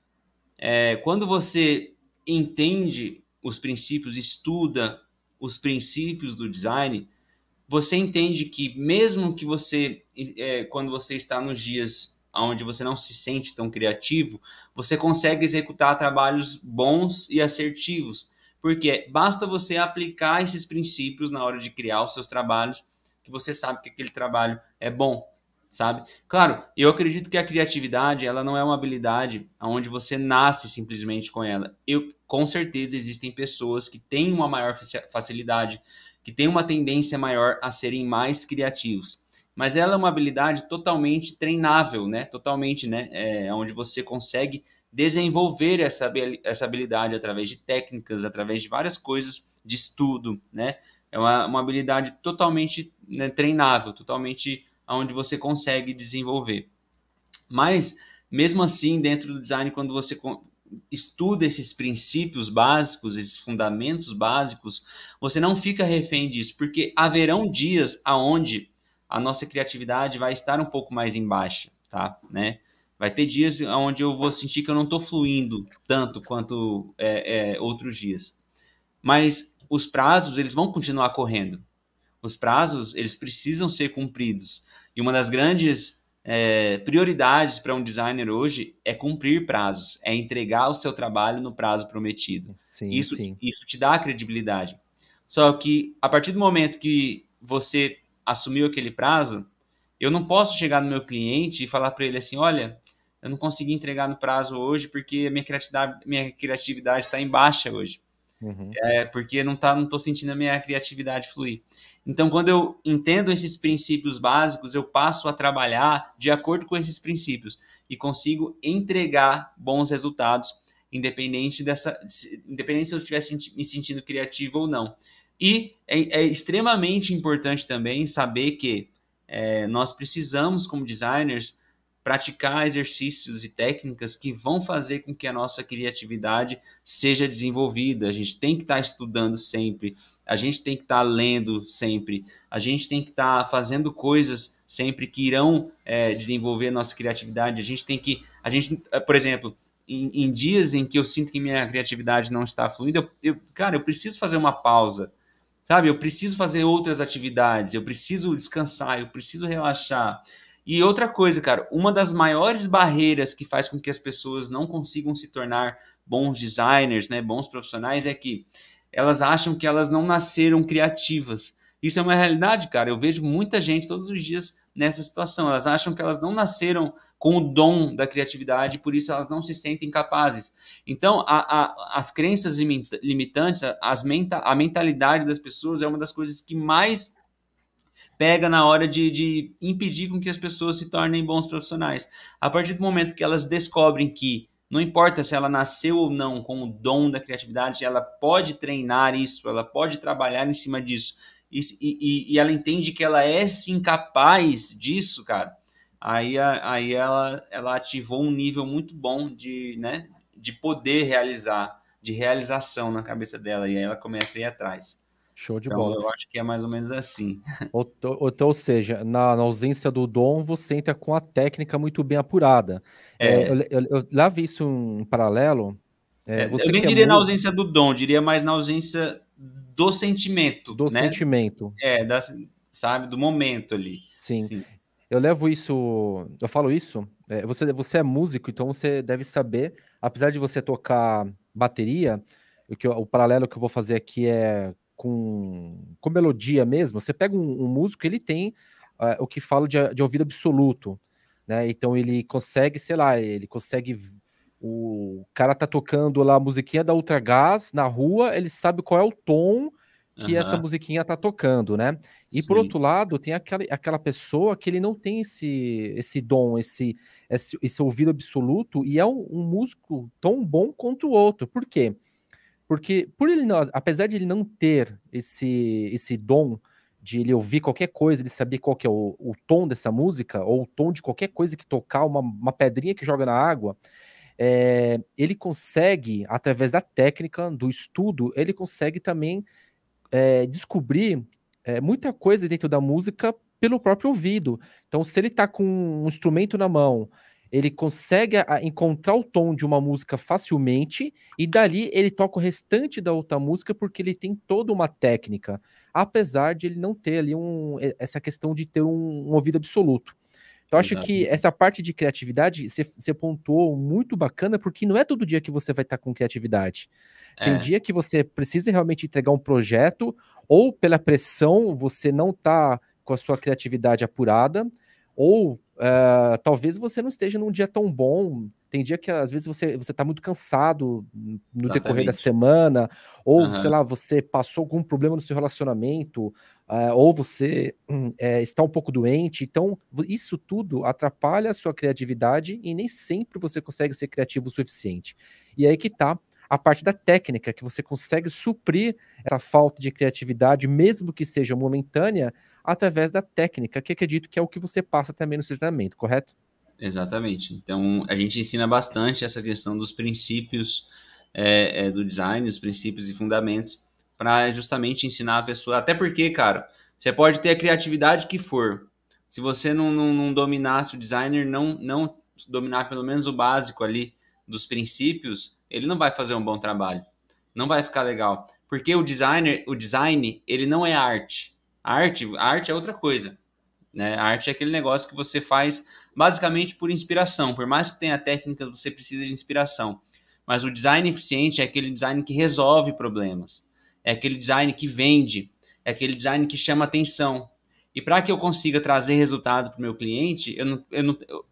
quando você entende os princípios, estuda os princípios do design, você entende que mesmo que você, quando você está nos dias onde você não se sente tão criativo, você consegue executar trabalhos bons e assertivos, porque basta você aplicar esses princípios na hora de criar os seus trabalhos, que você sabe que aquele trabalho é bom, sabe? Claro, eu acredito que a criatividade, ela não é uma habilidade onde você nasce simplesmente com ela. Com certeza existem pessoas que têm uma maior facilidade, que têm uma tendência maior a serem mais criativos. Mas ela é uma habilidade totalmente treinável, né? Totalmente, né? Onde você consegue desenvolver essa habilidade através de técnicas, através de várias coisas de estudo, né? É uma habilidade totalmente, né, treinável, totalmente onde você consegue desenvolver. Mas, mesmo assim, dentro do design, quando você estuda esses princípios básicos, esses fundamentos básicos, você não fica refém disso, porque haverão dias aonde a nossa criatividade vai estar um pouco mais em baixa, tá? Né? Vai ter dias onde eu vou sentir que eu não estou fluindo tanto quanto outros dias. Mas os prazos, eles vão continuar correndo. Os prazos, eles precisam ser cumpridos. E uma das grandes prioridades para um designer hoje é cumprir prazos, é entregar o seu trabalho no prazo prometido. Sim, Isso, sim. isso te dá credibilidade. Só que, a partir do momento que você assumiu aquele prazo, eu não posso chegar no meu cliente e falar para ele assim, olha, eu não consegui entregar no prazo hoje porque a minha criatividade está em baixa hoje. Uhum. Porque não tô sentindo a minha criatividade fluir. Então, quando eu entendo esses princípios básicos, eu passo a trabalhar de acordo com esses princípios e consigo entregar bons resultados, independente se eu estivesse me sentindo criativo ou não. E é extremamente importante também saber que nós precisamos, como designers, praticar exercícios e técnicas que vão fazer com que a nossa criatividade seja desenvolvida. A gente tem que estar estudando sempre, a gente tem que estar lendo sempre, a gente tem que estar fazendo coisas sempre que irão desenvolver a nossa criatividade. Por exemplo, em dias em que eu sinto que minha criatividade não está fluindo, cara, eu preciso fazer uma pausa. Sabe, eu preciso fazer outras atividades, eu preciso descansar, eu preciso relaxar. E outra coisa, cara, uma das maiores barreiras que faz com que as pessoas não consigam se tornar bons designers, né, bons profissionais, é que elas acham que elas não nasceram criativas. Isso é uma realidade, cara. Eu vejo muita gente todos os dias nessa situação. Elas acham que elas não nasceram com o dom da criatividade, por isso elas não se sentem capazes. Então, as crenças limitantes, a mentalidade das pessoas é uma das coisas que mais pega na hora de impedir com que as pessoas se tornem bons profissionais. A partir do momento que elas descobrem que não importa se ela nasceu ou não com o dom da criatividade, ela pode treinar isso, ela pode trabalhar em cima disso, e ela entende que ela é sim capaz disso, cara, aí ela ativou um nível muito bom né, de poder realizar, de realização na cabeça dela, e aí ela começa a ir atrás. Show de Então, bola. eu acho que é mais ou menos assim. Ou seja, na ausência do dom, você entra com a técnica muito bem apurada. É, Eu lá vi isso em paralelo. eu Você nem que é diria na músico, ausência do dom, diria mais na ausência do sentimento, do né? sentimento, Da, sabe, do momento ali. sim. Sim. Eu levo isso, eu falo isso. Você é músico, então você deve saber, apesar de você tocar bateria, o paralelo que eu vou fazer aqui é com melodia mesmo. Você pega um músico, ele tem o que falo de ouvido absoluto, né? Então ele consegue, sei lá, o cara tá tocando lá a musiquinha da Ultragás na rua, ele sabe qual é o tom que essa Aham. musiquinha tá tocando, né? E por Sim. outro lado, tem aquela pessoa que ele não tem esse dom, esse ouvido absoluto, e é um músico tão bom quanto o outro. Por quê? Porque por ele não, apesar de ele não ter esse dom de ele ouvir qualquer coisa, ele saber qual que é o tom dessa música, ou o tom de qualquer coisa que tocar, uma pedrinha que joga na água, ele consegue, através da técnica, do estudo, ele consegue também descobrir muita coisa dentro da música pelo próprio ouvido. Então, se ele está com um instrumento na mão, ele consegue encontrar o tom de uma música facilmente e dali ele toca o restante da outra música porque ele tem toda uma técnica, apesar de ele não ter ali essa questão de ter um ouvido absoluto. Eu acho que Exatamente. essa parte de criatividade você pontuou muito bacana, porque não é todo dia que você vai estar com criatividade. Tem É, dia que você precisa realmente entregar um projeto, ou pela pressão você não está com a sua criatividade apurada, ou talvez você não esteja num dia tão bom. Tem dia que às vezes você está muito cansado no decorrer da exatamente. semana, ou sei Aham. lá, você passou algum problema no seu relacionamento, ou você está um pouco doente. Então, isso tudo atrapalha a sua criatividade e nem sempre você consegue ser criativo o suficiente. E aí que tá a parte da técnica, que você consegue suprir essa falta de criatividade, mesmo que seja momentânea, através da técnica, que acredito que é o que você passa também no seu treinamento, correto? Exatamente. Então, a gente ensina bastante essa questão dos princípios do design, os princípios e fundamentos, para justamente ensinar a pessoa. Até porque, cara, você pode ter a criatividade que for. Se você não dominar, se o designer não dominar pelo menos o básico ali dos princípios, ele não vai fazer um bom trabalho. Não vai ficar legal. Porque o design, ele não é arte. A arte é outra coisa, né? A arte é aquele negócio que você faz basicamente por inspiração. Por mais que tenha técnica, você precisa de inspiração. Mas o design eficiente é aquele design que resolve problemas. É aquele design que vende. É aquele design que chama atenção. E para que eu consiga trazer resultado para o meu cliente,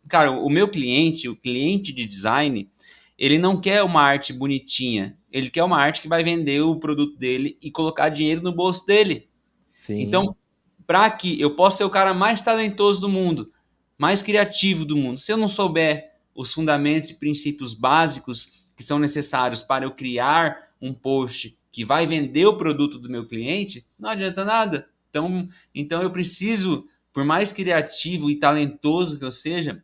cara, o meu cliente, o cliente de design, ele não quer uma arte bonitinha. Ele quer uma arte que vai vender o produto dele e colocar dinheiro no bolso dele. Sim. Então, para que eu possa ser o cara mais talentoso do mundo, mais criativo do mundo, se eu não souber os fundamentos e princípios básicos que são necessários para eu criar um post que vai vender o produto do meu cliente, não adianta nada. Então eu preciso, por mais criativo e talentoso que eu seja,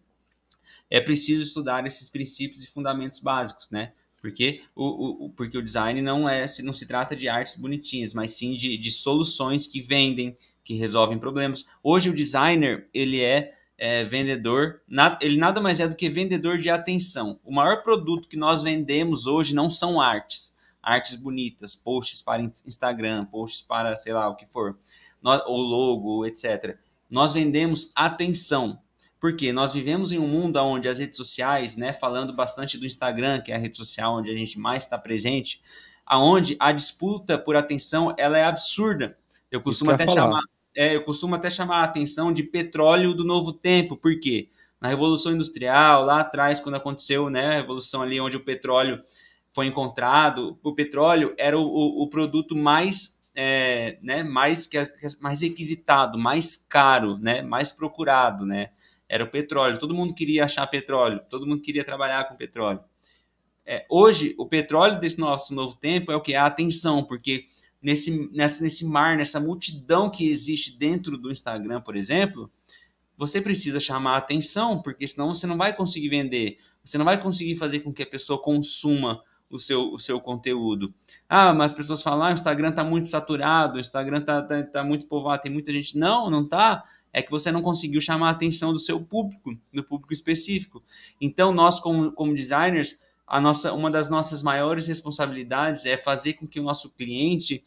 é preciso estudar esses princípios e fundamentos básicos, né? Porque o design não se trata de artes bonitinhas, mas sim de soluções que vendem, que resolvem problemas. Hoje o designer, ele é vendedor, ele nada mais é do que vendedor de atenção. O maior produto que nós vendemos hoje não são artes bonitas, posts para Instagram, posts para sei lá o que for, ou logo, etc. Nós vendemos atenção. Porque nós vivemos em um mundo onde as redes sociais, né, falando bastante do Instagram, que é a rede social onde a gente mais está presente, aonde a disputa por atenção ela é absurda. Eu Isso costumo que eu ia até falar. chamar, eu costumo até chamar a atenção de petróleo do novo tempo, porque na Revolução Industrial, lá atrás, quando aconteceu, né, a revolução ali onde o petróleo foi encontrado, o petróleo era o produto mais né, mais requisitado, mais caro, né, mais procurado, né? Era o petróleo. Todo mundo queria achar petróleo, todo mundo queria trabalhar com petróleo. Hoje, o petróleo desse nosso novo tempo é o que? A atenção, porque nesse mar, nessa multidão que existe dentro do Instagram, por exemplo, você precisa chamar a atenção, porque senão você não vai conseguir vender, você não vai conseguir fazer com que a pessoa consuma o seu conteúdo. Ah, mas as pessoas falam, o Instagram está muito saturado, o Instagram tá muito povoado, tem muita gente. Não, não tá. É que você não conseguiu chamar a atenção do seu público, do público específico. Então, nós, como designers, uma das nossas maiores responsabilidades é fazer com que o nosso cliente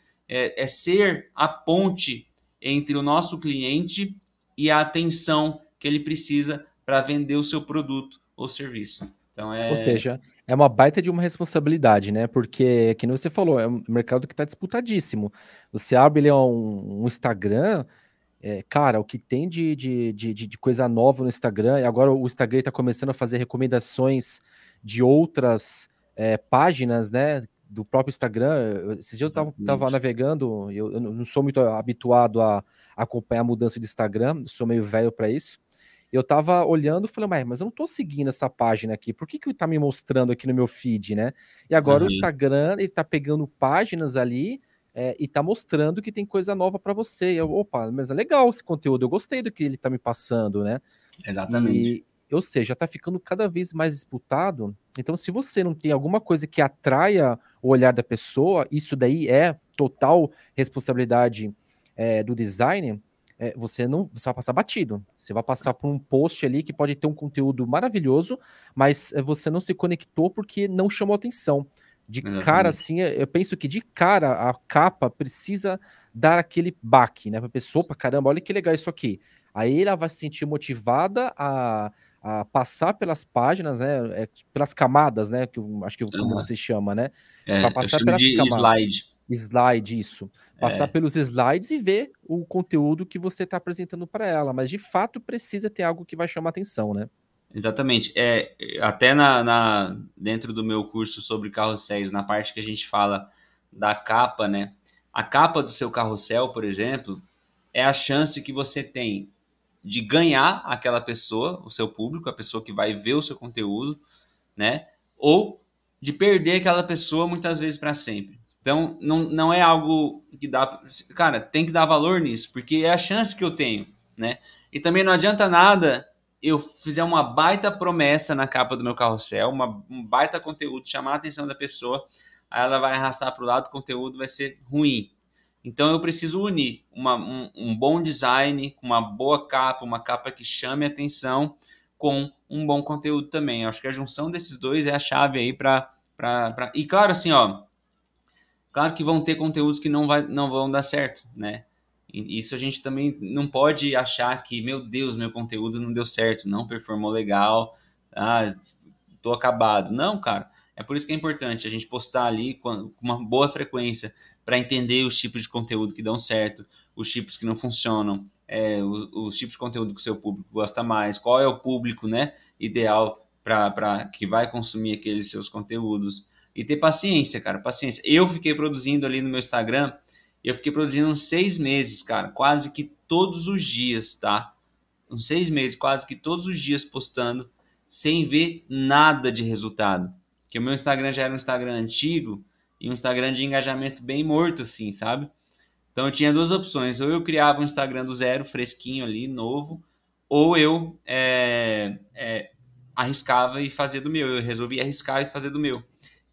ser a ponte entre o nosso cliente e a atenção que ele precisa para vender o seu produto ou serviço. Então Ou seja, é uma baita de uma responsabilidade, né? Porque, que nem você falou, é um mercado que está disputadíssimo. Você abre ali um Instagram, cara, o que tem de coisa nova no Instagram, e agora o Instagram está começando a fazer recomendações de outras páginas, né? Do próprio Instagram. Esses dias eu estava exatamente. navegando, eu não sou muito habituado a acompanhar a mudança de Instagram, sou meio velho para isso. Eu tava olhando e falei, mas eu não tô seguindo essa página aqui, por que que tá me mostrando aqui no meu feed, né? E agora o Uhum. Instagram, ele tá pegando páginas ali e tá mostrando que tem coisa nova para você. Opa, mas é legal esse conteúdo, eu gostei do que ele tá me passando, né? Exatamente. E, ou seja, tá ficando cada vez mais disputado. Então, se você não tem alguma coisa que atraia o olhar da pessoa, isso daí é total responsabilidade do design. Você vai passar batido. Você vai passar por um post ali que pode ter um conteúdo maravilhoso, mas você não se conectou porque não chamou atenção. De cara, Exatamente. assim, eu penso que de cara a capa precisa dar aquele baque, né? Pra pessoa, pra caramba, olha que legal isso aqui. Aí ela vai se sentir motivada a passar pelas páginas, né? Pelas camadas, né? Que acho que como Uhum. você chama, né? Vai Eu passar chamo pelas de camadas. slide. Slide, isso. Passar É, pelos slides e ver o conteúdo que você está apresentando para ela. Mas de fato precisa ter algo que vai chamar atenção, né? exatamente. Até dentro do meu curso sobre carrosséis, na parte que a gente fala da capa, né? A capa do seu carrossel, por exemplo, é a chance que você tem de ganhar aquela pessoa, o seu público, a pessoa que vai ver o seu conteúdo, né? Ou de perder aquela pessoa muitas vezes para sempre. Então, não é algo que dá. Cara, tem que dar valor nisso, porque é a chance que eu tenho, né? E também não adianta nada eu fizer uma baita promessa na capa do meu carrossel, um baita conteúdo, chamar a atenção da pessoa, aí ela vai arrastar para o lado, o conteúdo vai ser ruim. Então eu preciso unir um bom design, uma boa capa, uma capa que chame atenção, com um bom conteúdo também. Eu acho que a junção desses dois é a chave aí para. E claro, assim, ó, claro que vão ter conteúdos que não vão dar certo, né? E isso a gente também não pode achar que, meu Deus, meu conteúdo não deu certo, não performou legal, tô acabado. Não, cara. É por isso que é importante a gente postar ali com uma boa frequência para entender os tipos de conteúdo que dão certo, os tipos que não funcionam, os tipos de conteúdo que o seu público gosta mais, qual é o público, né, ideal para que vai consumir aqueles seus conteúdos. E ter paciência, cara, paciência. Eu fiquei produzindo ali no meu Instagram, eu fiquei produzindo uns 6 meses, cara, quase que todos os dias, tá? Uns 6 meses, quase que todos os dias postando, sem ver nada de resultado. Porque o meu Instagram já era um Instagram antigo e um Instagram de engajamento bem morto, assim, sabe? Então eu tinha duas opções, ou eu criava um Instagram do zero, fresquinho ali, novo, ou eu arriscava e fazia do meu. Eu resolvi arriscar e fazer do meu.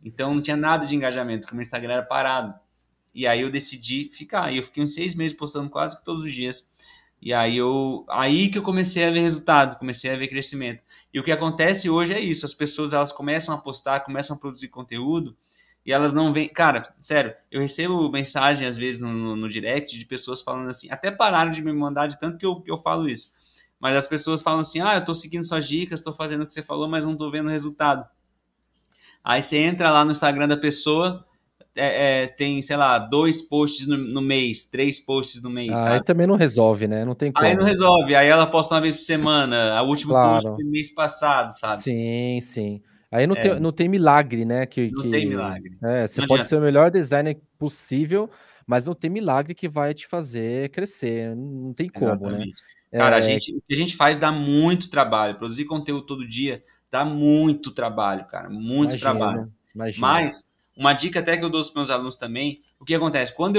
Então não tinha nada de engajamento, porque o meu Instagram era parado. E aí eu decidi ficar. E eu fiquei uns 6 meses postando quase que todos os dias. E aí que eu comecei a ver resultado, comecei a ver crescimento. E o que acontece hoje é isso, as pessoas elas começam a postar, começam a produzir conteúdo e elas não vêm. Cara, sério, eu recebo mensagem às vezes no direct de pessoas falando assim, até pararam de me mandar de tanto que eu falo isso. Mas as pessoas falam assim, eu tô seguindo suas dicas, tô fazendo o que você falou, mas não tô vendo resultado. Aí você entra lá no Instagram da pessoa, tem, sei lá, 2 posts no mês, 3 posts no mês, Aí sabe? também não resolve, né? Não tem Aí não como. resolve, aí ela posta uma vez por semana, o último post Claro. do mês passado, sabe? Sim, sim. Aí É, não tem milagre, né? não tem milagre. Você Não pode adianta. ser o melhor designer possível, mas não tem milagre que vai te fazer crescer. Não tem como, né? Exatamente. Cara, É, o que a gente faz dá muito trabalho. Produzir conteúdo todo dia dá muito trabalho, cara. Muito trabalho. imagino, imagino. Mas, uma dica até que eu dou para os meus alunos também, o que acontece? Quando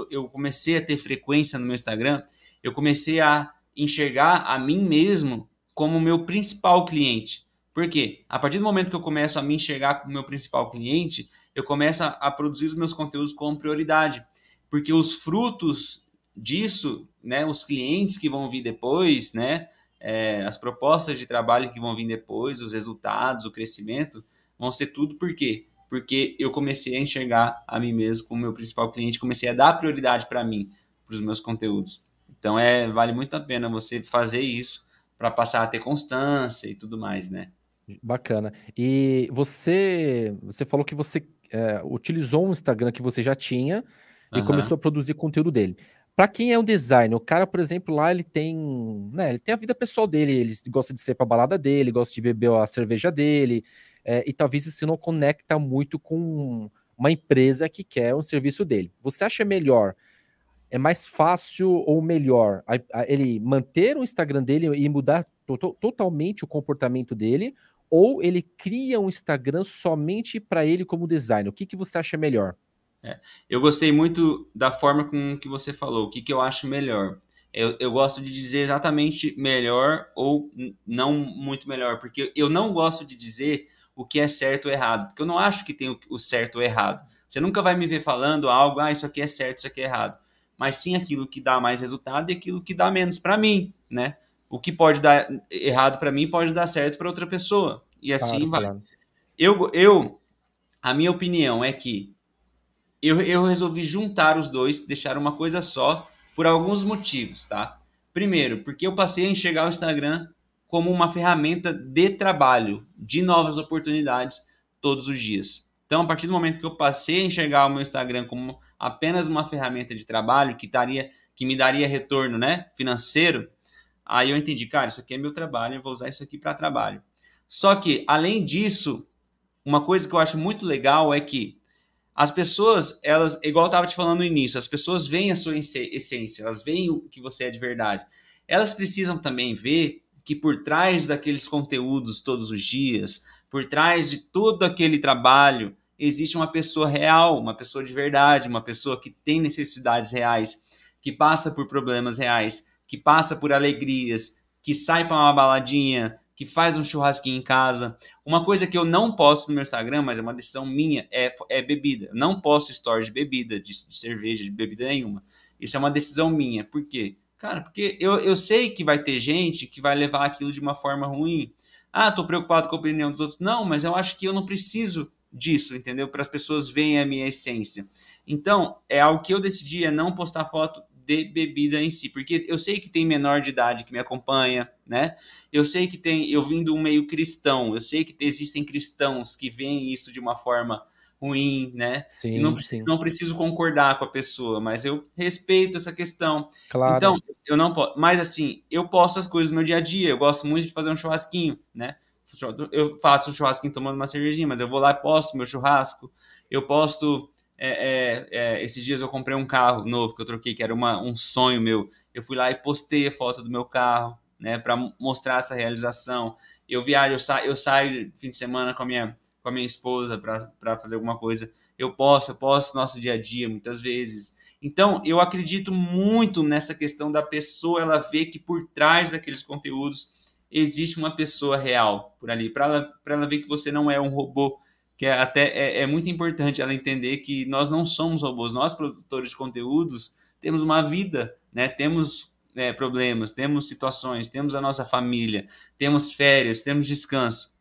eu comecei a ter frequência no meu Instagram, eu comecei a enxergar a mim mesmo como meu principal cliente. Por quê? A partir do momento que eu começo a me enxergar como meu principal cliente, eu começo a produzir os meus conteúdos com prioridade. Porque os frutos disso, né, os clientes que vão vir depois, né, as propostas de trabalho que vão vir depois, os resultados, o crescimento, vão ser tudo por quê? Porque eu comecei a enxergar a mim mesmo como meu principal cliente, comecei a dar prioridade para mim, para os meus conteúdos. Então vale muito a pena você fazer isso para passar a ter constância e tudo mais, né? Bacana. E você falou que você utilizou um Instagram que você já tinha e começou Aham. a produzir conteúdo dele. Para quem é um designer, o cara, por exemplo, lá ele tem, né, ele tem a vida pessoal dele, ele gosta de sair para balada dele, gosta de beber a cerveja dele, e talvez isso não conecta muito com uma empresa que quer um serviço dele. Você acha melhor, é mais fácil ou melhor ele manter o Instagram dele e mudar totalmente o comportamento dele, ou ele cria um Instagram somente para ele como designer? O que você acha melhor? Eu gostei muito da forma com que você falou, o que eu acho melhor. Eu gosto de dizer exatamente melhor ou não muito melhor, porque eu não gosto de dizer o que é certo ou errado, porque eu não acho que tem o certo ou errado. Você nunca vai me ver falando algo, isso aqui é certo, isso aqui é errado. Mas sim aquilo que dá mais resultado e aquilo que dá menos para mim, né? O que pode dar errado para mim pode dar certo para outra pessoa. E Claro, assim vai. claro. A minha opinião é que eu resolvi juntar os dois, deixar uma coisa só, por alguns motivos, tá? Primeiro, porque eu passei a enxergar o Instagram como uma ferramenta de trabalho, de novas oportunidades todos os dias. Então, a partir do momento que eu passei a enxergar o meu Instagram como apenas uma ferramenta de trabalho que me daria retorno, né, financeiro, aí eu entendi, cara, isso aqui é meu trabalho, eu vou usar isso aqui para trabalho. Só que, além disso, uma coisa que eu acho muito legal é que as pessoas, elas, igual eu estava te falando no início, as pessoas veem a sua essência, elas veem o que você é de verdade. Elas precisam também ver que por trás daqueles conteúdos todos os dias, por trás de todo aquele trabalho, existe uma pessoa real, uma pessoa de verdade, uma pessoa que tem necessidades reais, que passa por problemas reais, que passa por alegrias, que sai para uma baladinha, que faz um churrasquinho em casa. Uma coisa que eu não posto no meu Instagram, mas é uma decisão minha, é bebida. Eu não posto stories de bebida, de cerveja, de bebida nenhuma. Isso é uma decisão minha. Por quê? Cara, porque eu sei que vai ter gente que vai levar aquilo de uma forma ruim. Tô preocupado com a opinião dos outros. Não, mas eu acho que eu não preciso disso, entendeu? Para as pessoas verem a minha essência. Então, é algo que eu decidi, é não postar foto de bebida em si, porque eu sei que tem menor de idade que me acompanha, né? Eu sei que eu vim de um meio cristão, eu sei que existem cristãos que veem isso de uma forma ruim, né? E Sim, sim. não preciso concordar com a pessoa, mas eu respeito essa questão. Então, Claro. eu não posso. Mas assim, eu posto as coisas no meu dia a dia. Eu gosto muito de fazer um churrasquinho, né? eu faço um churrasquinho tomando uma cervejinha, mas eu vou lá e posto meu churrasco, eu posto... esses dias eu comprei um carro novo que eu troquei, que era um sonho meu. Eu fui lá e postei a foto do meu carro, né, para mostrar essa realização. Eu viajo, eu saio fim de semana com a minha esposa para fazer alguma coisa. Eu posto nosso dia a dia muitas vezes. Então, eu acredito muito nessa questão da pessoa, ela ver que por trás daqueles conteúdos existe uma pessoa real por ali, para ela ver que você não é um robô, que é muito importante ela entender que nós não somos robôs, nós produtores de conteúdos temos uma vida, né? Temos problemas, temos situações, temos a nossa família, temos férias, temos descanso.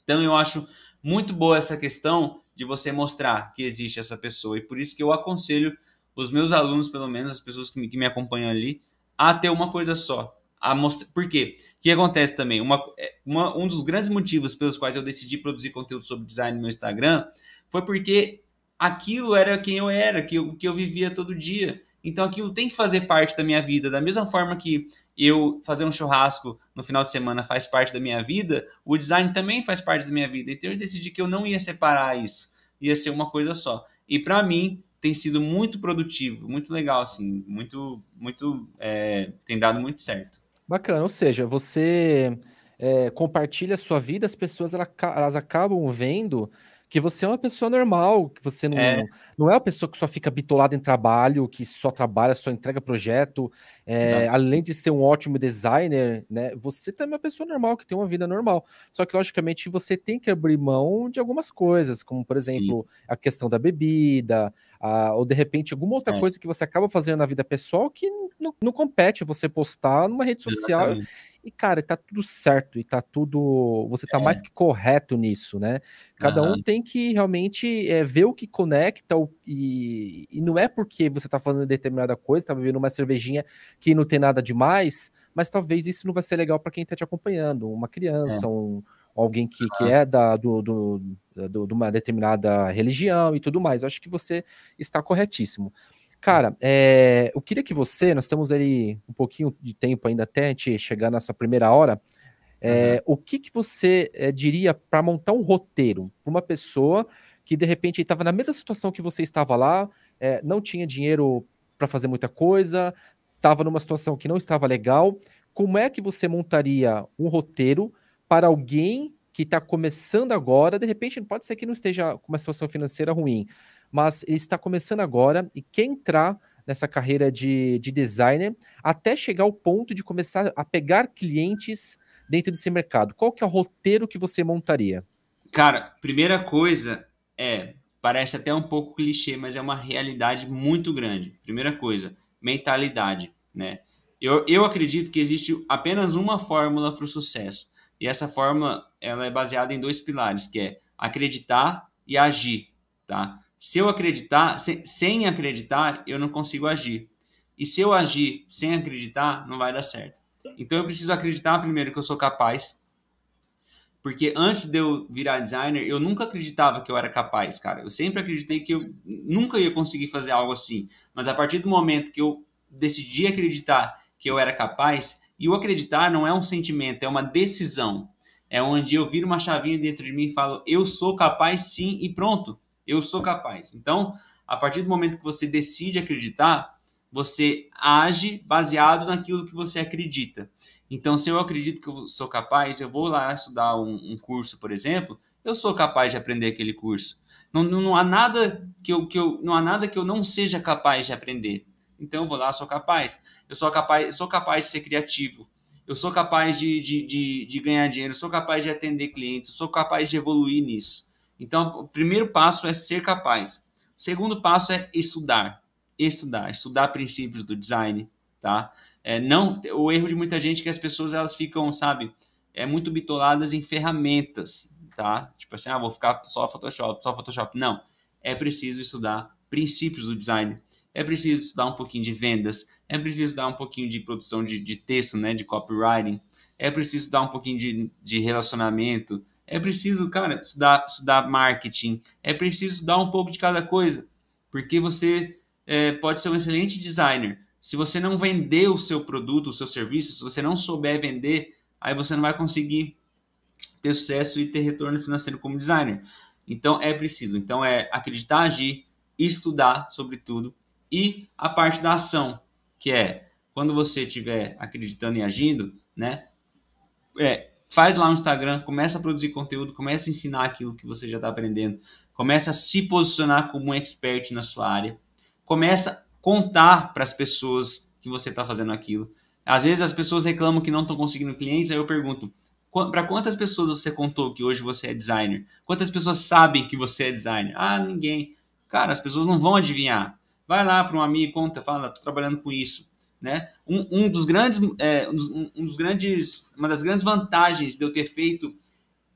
Então eu acho muito boa essa questão de você mostrar que existe essa pessoa, e por isso que eu aconselho os meus alunos, pelo menos as pessoas que me acompanham ali, a ter uma coisa só. Por quê? O que acontece também? Um dos grandes motivos pelos quais eu decidi produzir conteúdo sobre design no meu Instagram foi porque aquilo era quem eu era, que eu vivia todo dia. Então aquilo tem que fazer parte da minha vida. Da mesma forma que eu fazer um churrasco no final de semana faz parte da minha vida, o design também faz parte da minha vida. Então eu decidi que eu não ia separar isso, ia ser uma coisa só. E para mim tem sido muito produtivo, muito legal, assim, tem dado muito certo. Bacana, ou seja, você compartilha a sua vida, as pessoas elas acabam vendo que você é uma pessoa normal, que você É, não é uma pessoa que só fica bitolada em trabalho, que só trabalha, só entrega projeto, exato. além de ser um ótimo designer, né? Você também é uma pessoa normal, que tem uma vida normal. Só que, logicamente, você tem que abrir mão de algumas coisas, como, por Sim, exemplo, a questão da bebida, ou de repente alguma outra é, coisa que você acaba fazendo na vida pessoal que não compete você postar numa rede social. exatamente. E, cara, tá tudo certo e tá tudo. Você tá mais É, que correto nisso, né? Cada um aham, tem que realmente ver o que conecta, e não é porque você tá fazendo determinada coisa, tá bebendo uma cervejinha que não tem nada demais, mas talvez isso não vai ser legal para quem tá te acompanhando, uma é, criança, alguém que aham, é de uma determinada religião e tudo mais. Eu acho que você está corretíssimo. Cara, eu queria que nós temos aí um pouquinho de tempo ainda até a gente chegar nessa primeira hora. aham. O que que você diria para montar um roteiro para uma pessoa que de repente estava na mesma situação que você estava lá, não tinha dinheiro para fazer muita coisa, estava numa situação que não estava legal? Como é que você montaria um roteiro para alguém que está começando agora? De repente, pode ser que não esteja com uma situação financeira ruim, mas ele está começando agora e quer entrar nessa carreira de designer até chegar ao ponto de começar a pegar clientes dentro desse mercado? Qual que é o roteiro que você montaria? Cara, primeira coisa parece até um pouco clichê, mas é uma realidade muito grande. Primeira coisa, mentalidade, né? Eu acredito que existe apenas uma fórmula para o sucesso. E essa fórmula, ela é baseada em dois pilares, que é acreditar e agir, tá? Se eu acreditar, sem acreditar, eu não consigo agir. E se eu agir sem acreditar, não vai dar certo. Então eu preciso acreditar primeiro que eu sou capaz, porque antes de eu virar designer, eu nunca acreditava que eu era capaz, cara. Eu sempre acreditei que eu nunca ia conseguir fazer algo assim. Mas a partir do momento que eu decidi acreditar que eu era capaz, e o acreditar não é um sentimento, é uma decisão. É onde eu viro uma chavinha dentro de mim e falo, eu sou capaz sim, e pronto, eu sou capaz. Então, a partir do momento que você decide acreditar, você age baseado naquilo que você acredita. Então, se eu acredito que eu sou capaz, eu vou lá estudar um curso, por exemplo, eu sou capaz de aprender aquele curso. Não há nada não há nada que eu não seja capaz de aprender. Então, eu vou lá, sou capaz. Sou capaz de ser criativo. Eu sou capaz de ganhar dinheiro. Eu sou capaz de atender clientes. Eu sou capaz de evoluir nisso. Então, o primeiro passo é ser capaz. O segundo passo é estudar. Estudar princípios do design, tá? Não, o erro de muita gente é que as pessoas elas ficam, sabe, muito bitoladas em ferramentas, tá? Tipo assim, vou ficar só Photoshop, só Photoshop. Não, é preciso estudar princípios do design, é preciso estudar um pouquinho de vendas, é preciso estudar um pouquinho de produção de texto, né, de copywriting, é preciso estudar um pouquinho de relacionamento, é preciso, cara, estudar marketing, é preciso estudar um pouco de cada coisa, porque você pode ser um excelente designer. Se você não vender o seu produto, o seu serviço, se você não souber vender, aí você não vai conseguir ter sucesso e ter retorno financeiro como designer. Então é preciso. Então é acreditar, agir, estudar sobre tudo e a parte da ação, que é quando você estiver acreditando e agindo, né? Faz lá um Instagram, começa a produzir conteúdo, começa a ensinar aquilo que você já está aprendendo, começa a se posicionar como um expert na sua área, começa a contar para as pessoas que você está fazendo aquilo. Às vezes as pessoas reclamam que não estão conseguindo clientes, aí eu pergunto, para quantas pessoas você contou que hoje você é designer? Quantas pessoas sabem que você é designer? Ah, ninguém. Cara, as pessoas não vão adivinhar. Vai lá para um amigo, conta, fala, estou trabalhando com isso. Né? Um dos grandes, uma das grandes vantagens de eu ter feito,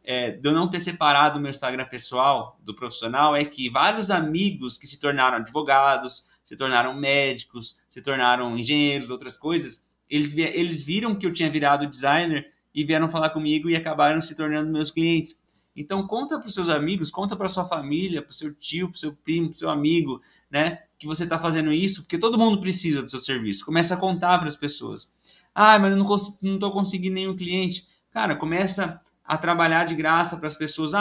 de eu não ter separado o meu Instagram pessoal do profissional, é que vários amigos que se tornaram advogados, se tornaram médicos, se tornaram engenheiros, outras coisas, eles viram que eu tinha virado designer e vieram falar comigo e acabaram se tornando meus clientes. Então conta para os seus amigos, conta para sua família, para o seu tio, para o seu primo, para o seu amigo, né, que você está fazendo isso, porque todo mundo precisa do seu serviço. Começa a contar para as pessoas. Ah, mas eu não estou conseguindo nenhum cliente. Cara, começa a trabalhar de graça para as pessoas.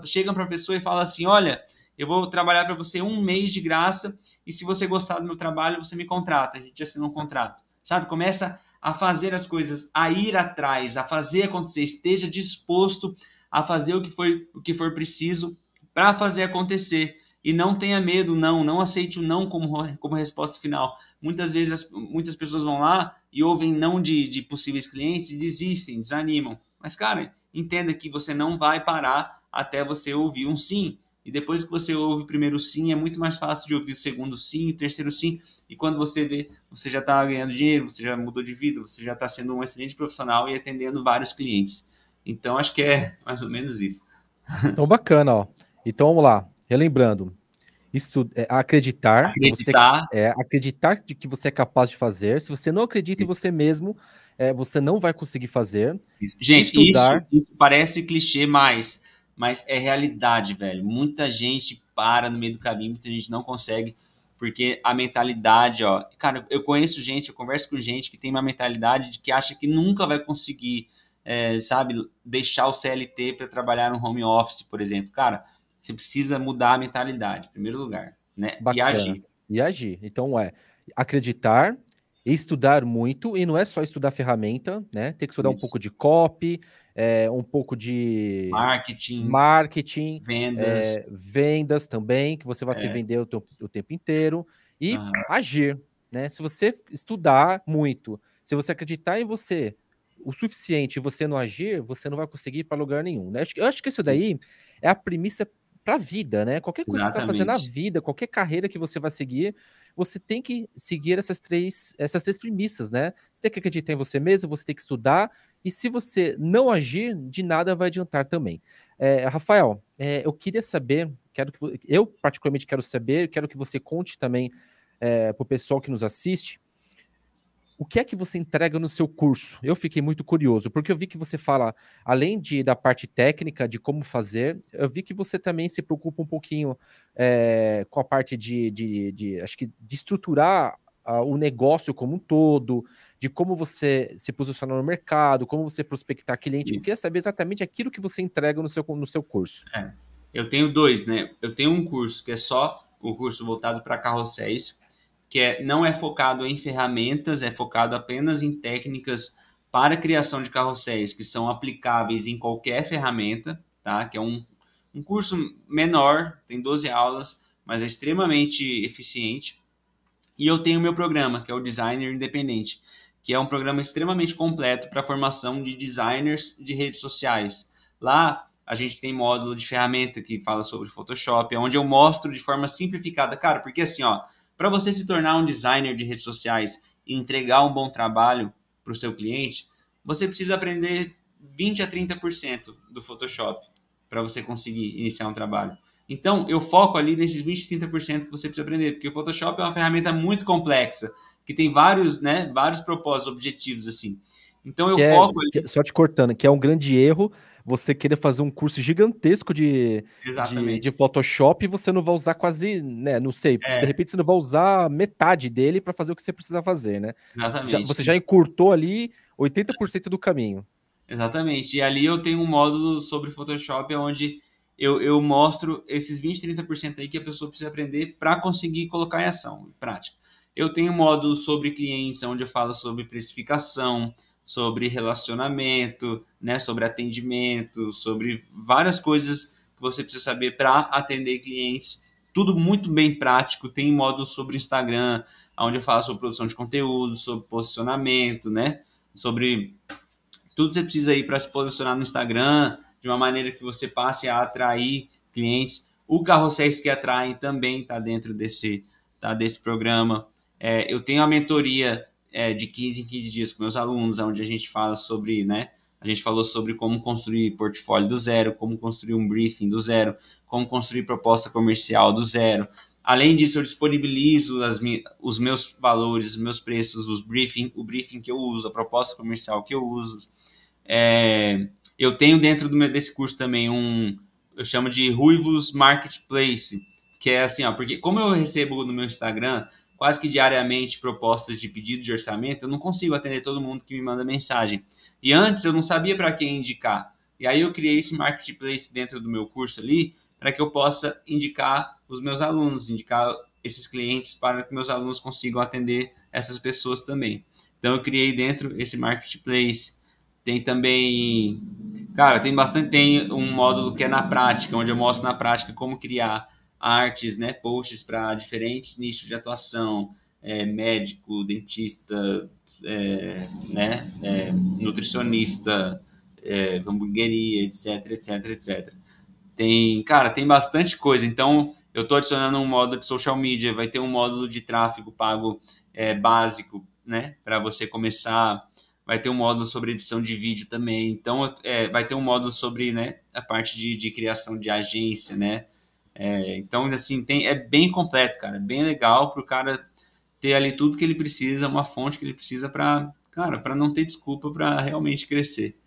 Chegam para a pessoa e fala assim, olha, eu vou trabalhar para você 1 mês de graça e se você gostar do meu trabalho, você me contrata. A gente assina um contrato. Sabe? Começa a fazer as coisas, a ir atrás, a fazer acontecer. Esteja disposto a fazer o que for preciso para fazer acontecer. E não tenha medo, não aceite o não como resposta final. Muitas vezes muitas pessoas vão lá e ouvem não de possíveis clientes e desistem, desanimam. Mas, cara, entenda que você não vai parar até você ouvir um sim. E depois que você ouve o primeiro sim, é muito mais fácil de ouvir o segundo sim, o terceiro sim. E quando você vê, você já está ganhando dinheiro, você já mudou de vida, você já está sendo um excelente profissional e atendendo vários clientes. Então, acho que é mais ou menos isso. Então, bacana, ó. Então, vamos lá. Relembrando, acreditar. Então você tem que, acreditar de que você é capaz de fazer. Se você não acredita em você mesmo, você não vai conseguir fazer. Isso. Gente, isso parece clichê, mas é realidade, velho. Muita gente para no meio do caminho, muita gente não consegue, porque a mentalidade, ó... Cara, eu conheço gente, eu converso com gente que tem uma mentalidade de que acha que nunca vai conseguir, sabe, deixar o CLT para trabalhar no home office, por exemplo. Cara, você precisa mudar a mentalidade, em primeiro lugar, né? Bacana. E agir. E agir. Então, acreditar, estudar muito, e não é só estudar ferramenta, né? Tem que estudar um pouco de copy, um pouco de marketing, vendas também, que você vai se vender o tempo inteiro, e agir, né? Se você estudar muito, se você acreditar em você o suficiente e você não agir, você não vai conseguir ir para lugar nenhum, né? Eu acho que isso daí é a premissa para a vida, né? Qualquer coisa que você vai fazer na vida, qualquer carreira que você vai seguir, você tem que seguir essas três premissas, né? Você tem que acreditar em você mesmo, você tem que estudar, e se você não agir, de nada vai adiantar também. Rafael, eu queria saber, eu particularmente quero saber, quero que você conte também para o pessoal que nos assiste, o que é que você entrega no seu curso? Eu fiquei muito curioso, porque eu vi que você fala, além da parte técnica, de como fazer, eu vi que você também se preocupa um pouquinho com a parte acho que de estruturar o negócio como um todo, de como você se posiciona no mercado, como você prospectar cliente. Isso. Eu queria saber exatamente aquilo que você entrega no seu curso. Eu tenho 2, né? Eu tenho um curso que é só o curso voltado para carrosséis, que não é focado em ferramentas, é focado apenas em técnicas para criação de carrosséis que são aplicáveis em qualquer ferramenta, tá? Que é um curso menor, tem 12 aulas, mas é extremamente eficiente. E eu tenho o meu programa, que é o Designer Independente, que é um programa extremamente completo para a formação de designers de redes sociais. Lá, a gente tem módulo de ferramenta que fala sobre Photoshop, onde eu mostro de forma simplificada. Cara, porque assim, ó, para você se tornar um designer de redes sociais e entregar um bom trabalho para o seu cliente, você precisa aprender 20 a 30% do Photoshop para você conseguir iniciar um trabalho. Então, eu foco ali nesses 20 a 30% que você precisa aprender, porque o Photoshop é uma ferramenta muito complexa, que tem vários propósitos, objetivos, assim. Então, eu foco ali... Só te cortando, que é um grande erro você querer fazer um curso gigantesco de Photoshop e você não vai usar quase, né, não sei, de repente você não vai usar metade dele para fazer o que você precisa fazer, né? Exatamente. Você já encurtou ali 80% do caminho. Exatamente. E ali eu tenho um módulo sobre Photoshop onde eu mostro esses 20, 30% aí que a pessoa precisa aprender para conseguir colocar em ação, em prática. Eu tenho um módulo sobre clientes, onde eu falo sobre precificação, sobre relacionamento, né, sobre atendimento, sobre várias coisas que você precisa saber para atender clientes. Tudo muito bem prático. Tem um módulo sobre Instagram, onde eu falo sobre produção de conteúdo, sobre posicionamento, né, sobre tudo você precisa ir para se posicionar no Instagram de uma maneira que você passe a atrair clientes. O Carrosséis que Atraem também está dentro desse programa. Eu tenho a mentoria de 15 em 15 dias com meus alunos, onde a gente fala sobre, né? A gente falou sobre como construir portfólio do zero, como construir um briefing do zero, como construir proposta comercial do zero. Além disso, eu disponibilizo os meus valores, os meus preços, o briefing que eu uso, a proposta comercial que eu uso. Eu tenho dentro desse curso também eu chamo de Ruivos Marketplace, que é assim, ó, porque como eu recebo no meu Instagram quase que diariamente propostas de pedido de orçamento, eu não consigo atender todo mundo que me manda mensagem. E antes eu não sabia para quem indicar. E aí eu criei esse marketplace dentro do meu curso ali, para que eu possa indicar os meus alunos, indicar esses clientes para que meus alunos consigam atender essas pessoas também. Então eu criei dentro esse marketplace. Tem também, cara, tem um módulo que é na prática, onde eu mostro na prática como criar artes, né, posts para diferentes nichos de atuação, médico, dentista, né, nutricionista, hamburgueria, etc, etc, etc. Tem bastante coisa. Então, eu estou adicionando um módulo de social media, vai ter um módulo de tráfego pago básico, né, para você começar. Vai ter um módulo sobre edição de vídeo também. Então, vai ter um módulo sobre, né, a parte de criação de agência, né. Então, assim, é bem completo, cara. É bem legal para o cara ter ali tudo que ele precisa, uma fonte que ele precisa para, cara, para não ter desculpa para realmente crescer.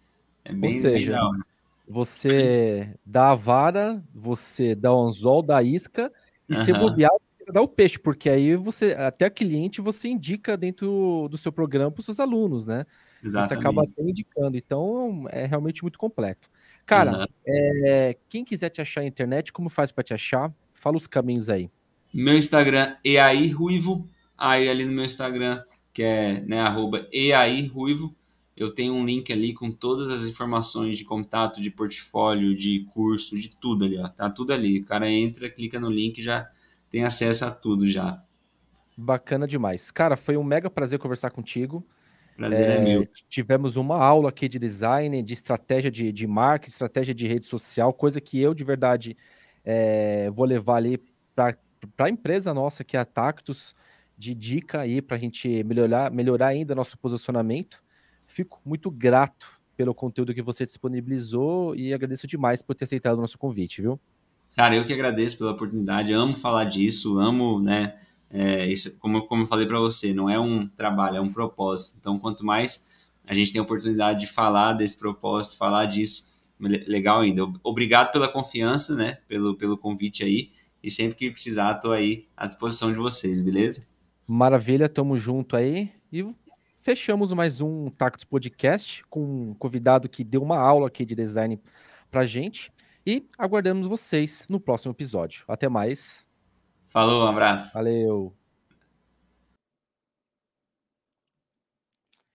É Ou bem, bem seja, da hora. você dá a vara, você dá o anzol, dá a isca, e se Aham, bobear, você dá o peixe, porque aí você, até cliente, você indica dentro do seu programa para os seus alunos, né? Você acaba exatamente. até indicando. Então, é realmente muito completo. Cara, Aham. quem quiser te achar na internet, como faz para te achar? Fala os caminhos aí. Meu Instagram é aí Ruivo. Aí ali no meu Instagram, que é né, arroba Ruivo, eu tenho um link ali com todas as informações de contato, de portfólio, de curso, de tudo ali, ó. Tá tudo ali. O cara entra, clica no link e já tem acesso a tudo já. Bacana demais. Cara, foi um mega prazer conversar contigo. Prazer é meu. Tivemos uma aula aqui de design, de estratégia de marketing, estratégia de rede social, coisa que eu de verdade vou levar ali para a empresa nossa, que é a Tactus, de dica aí para a gente melhorar ainda nosso posicionamento. Fico muito grato pelo conteúdo que você disponibilizou e agradeço demais por ter aceitado o nosso convite, viu? Cara, eu que agradeço pela oportunidade, amo falar disso, amo, né? Isso, como eu falei para você, não é um trabalho, é um propósito. Então, quanto mais a gente tem a oportunidade de falar desse propósito, falar disso, legal ainda. Obrigado pela confiança, né? Pelo convite aí. E sempre que precisar, estou aí à disposição de vocês, beleza? Maravilha, tamo junto aí. E fechamos mais um Tactus Podcast com um convidado que deu uma aula aqui de design pra gente. E aguardamos vocês no próximo episódio. Até mais. Falou, um abraço. Valeu.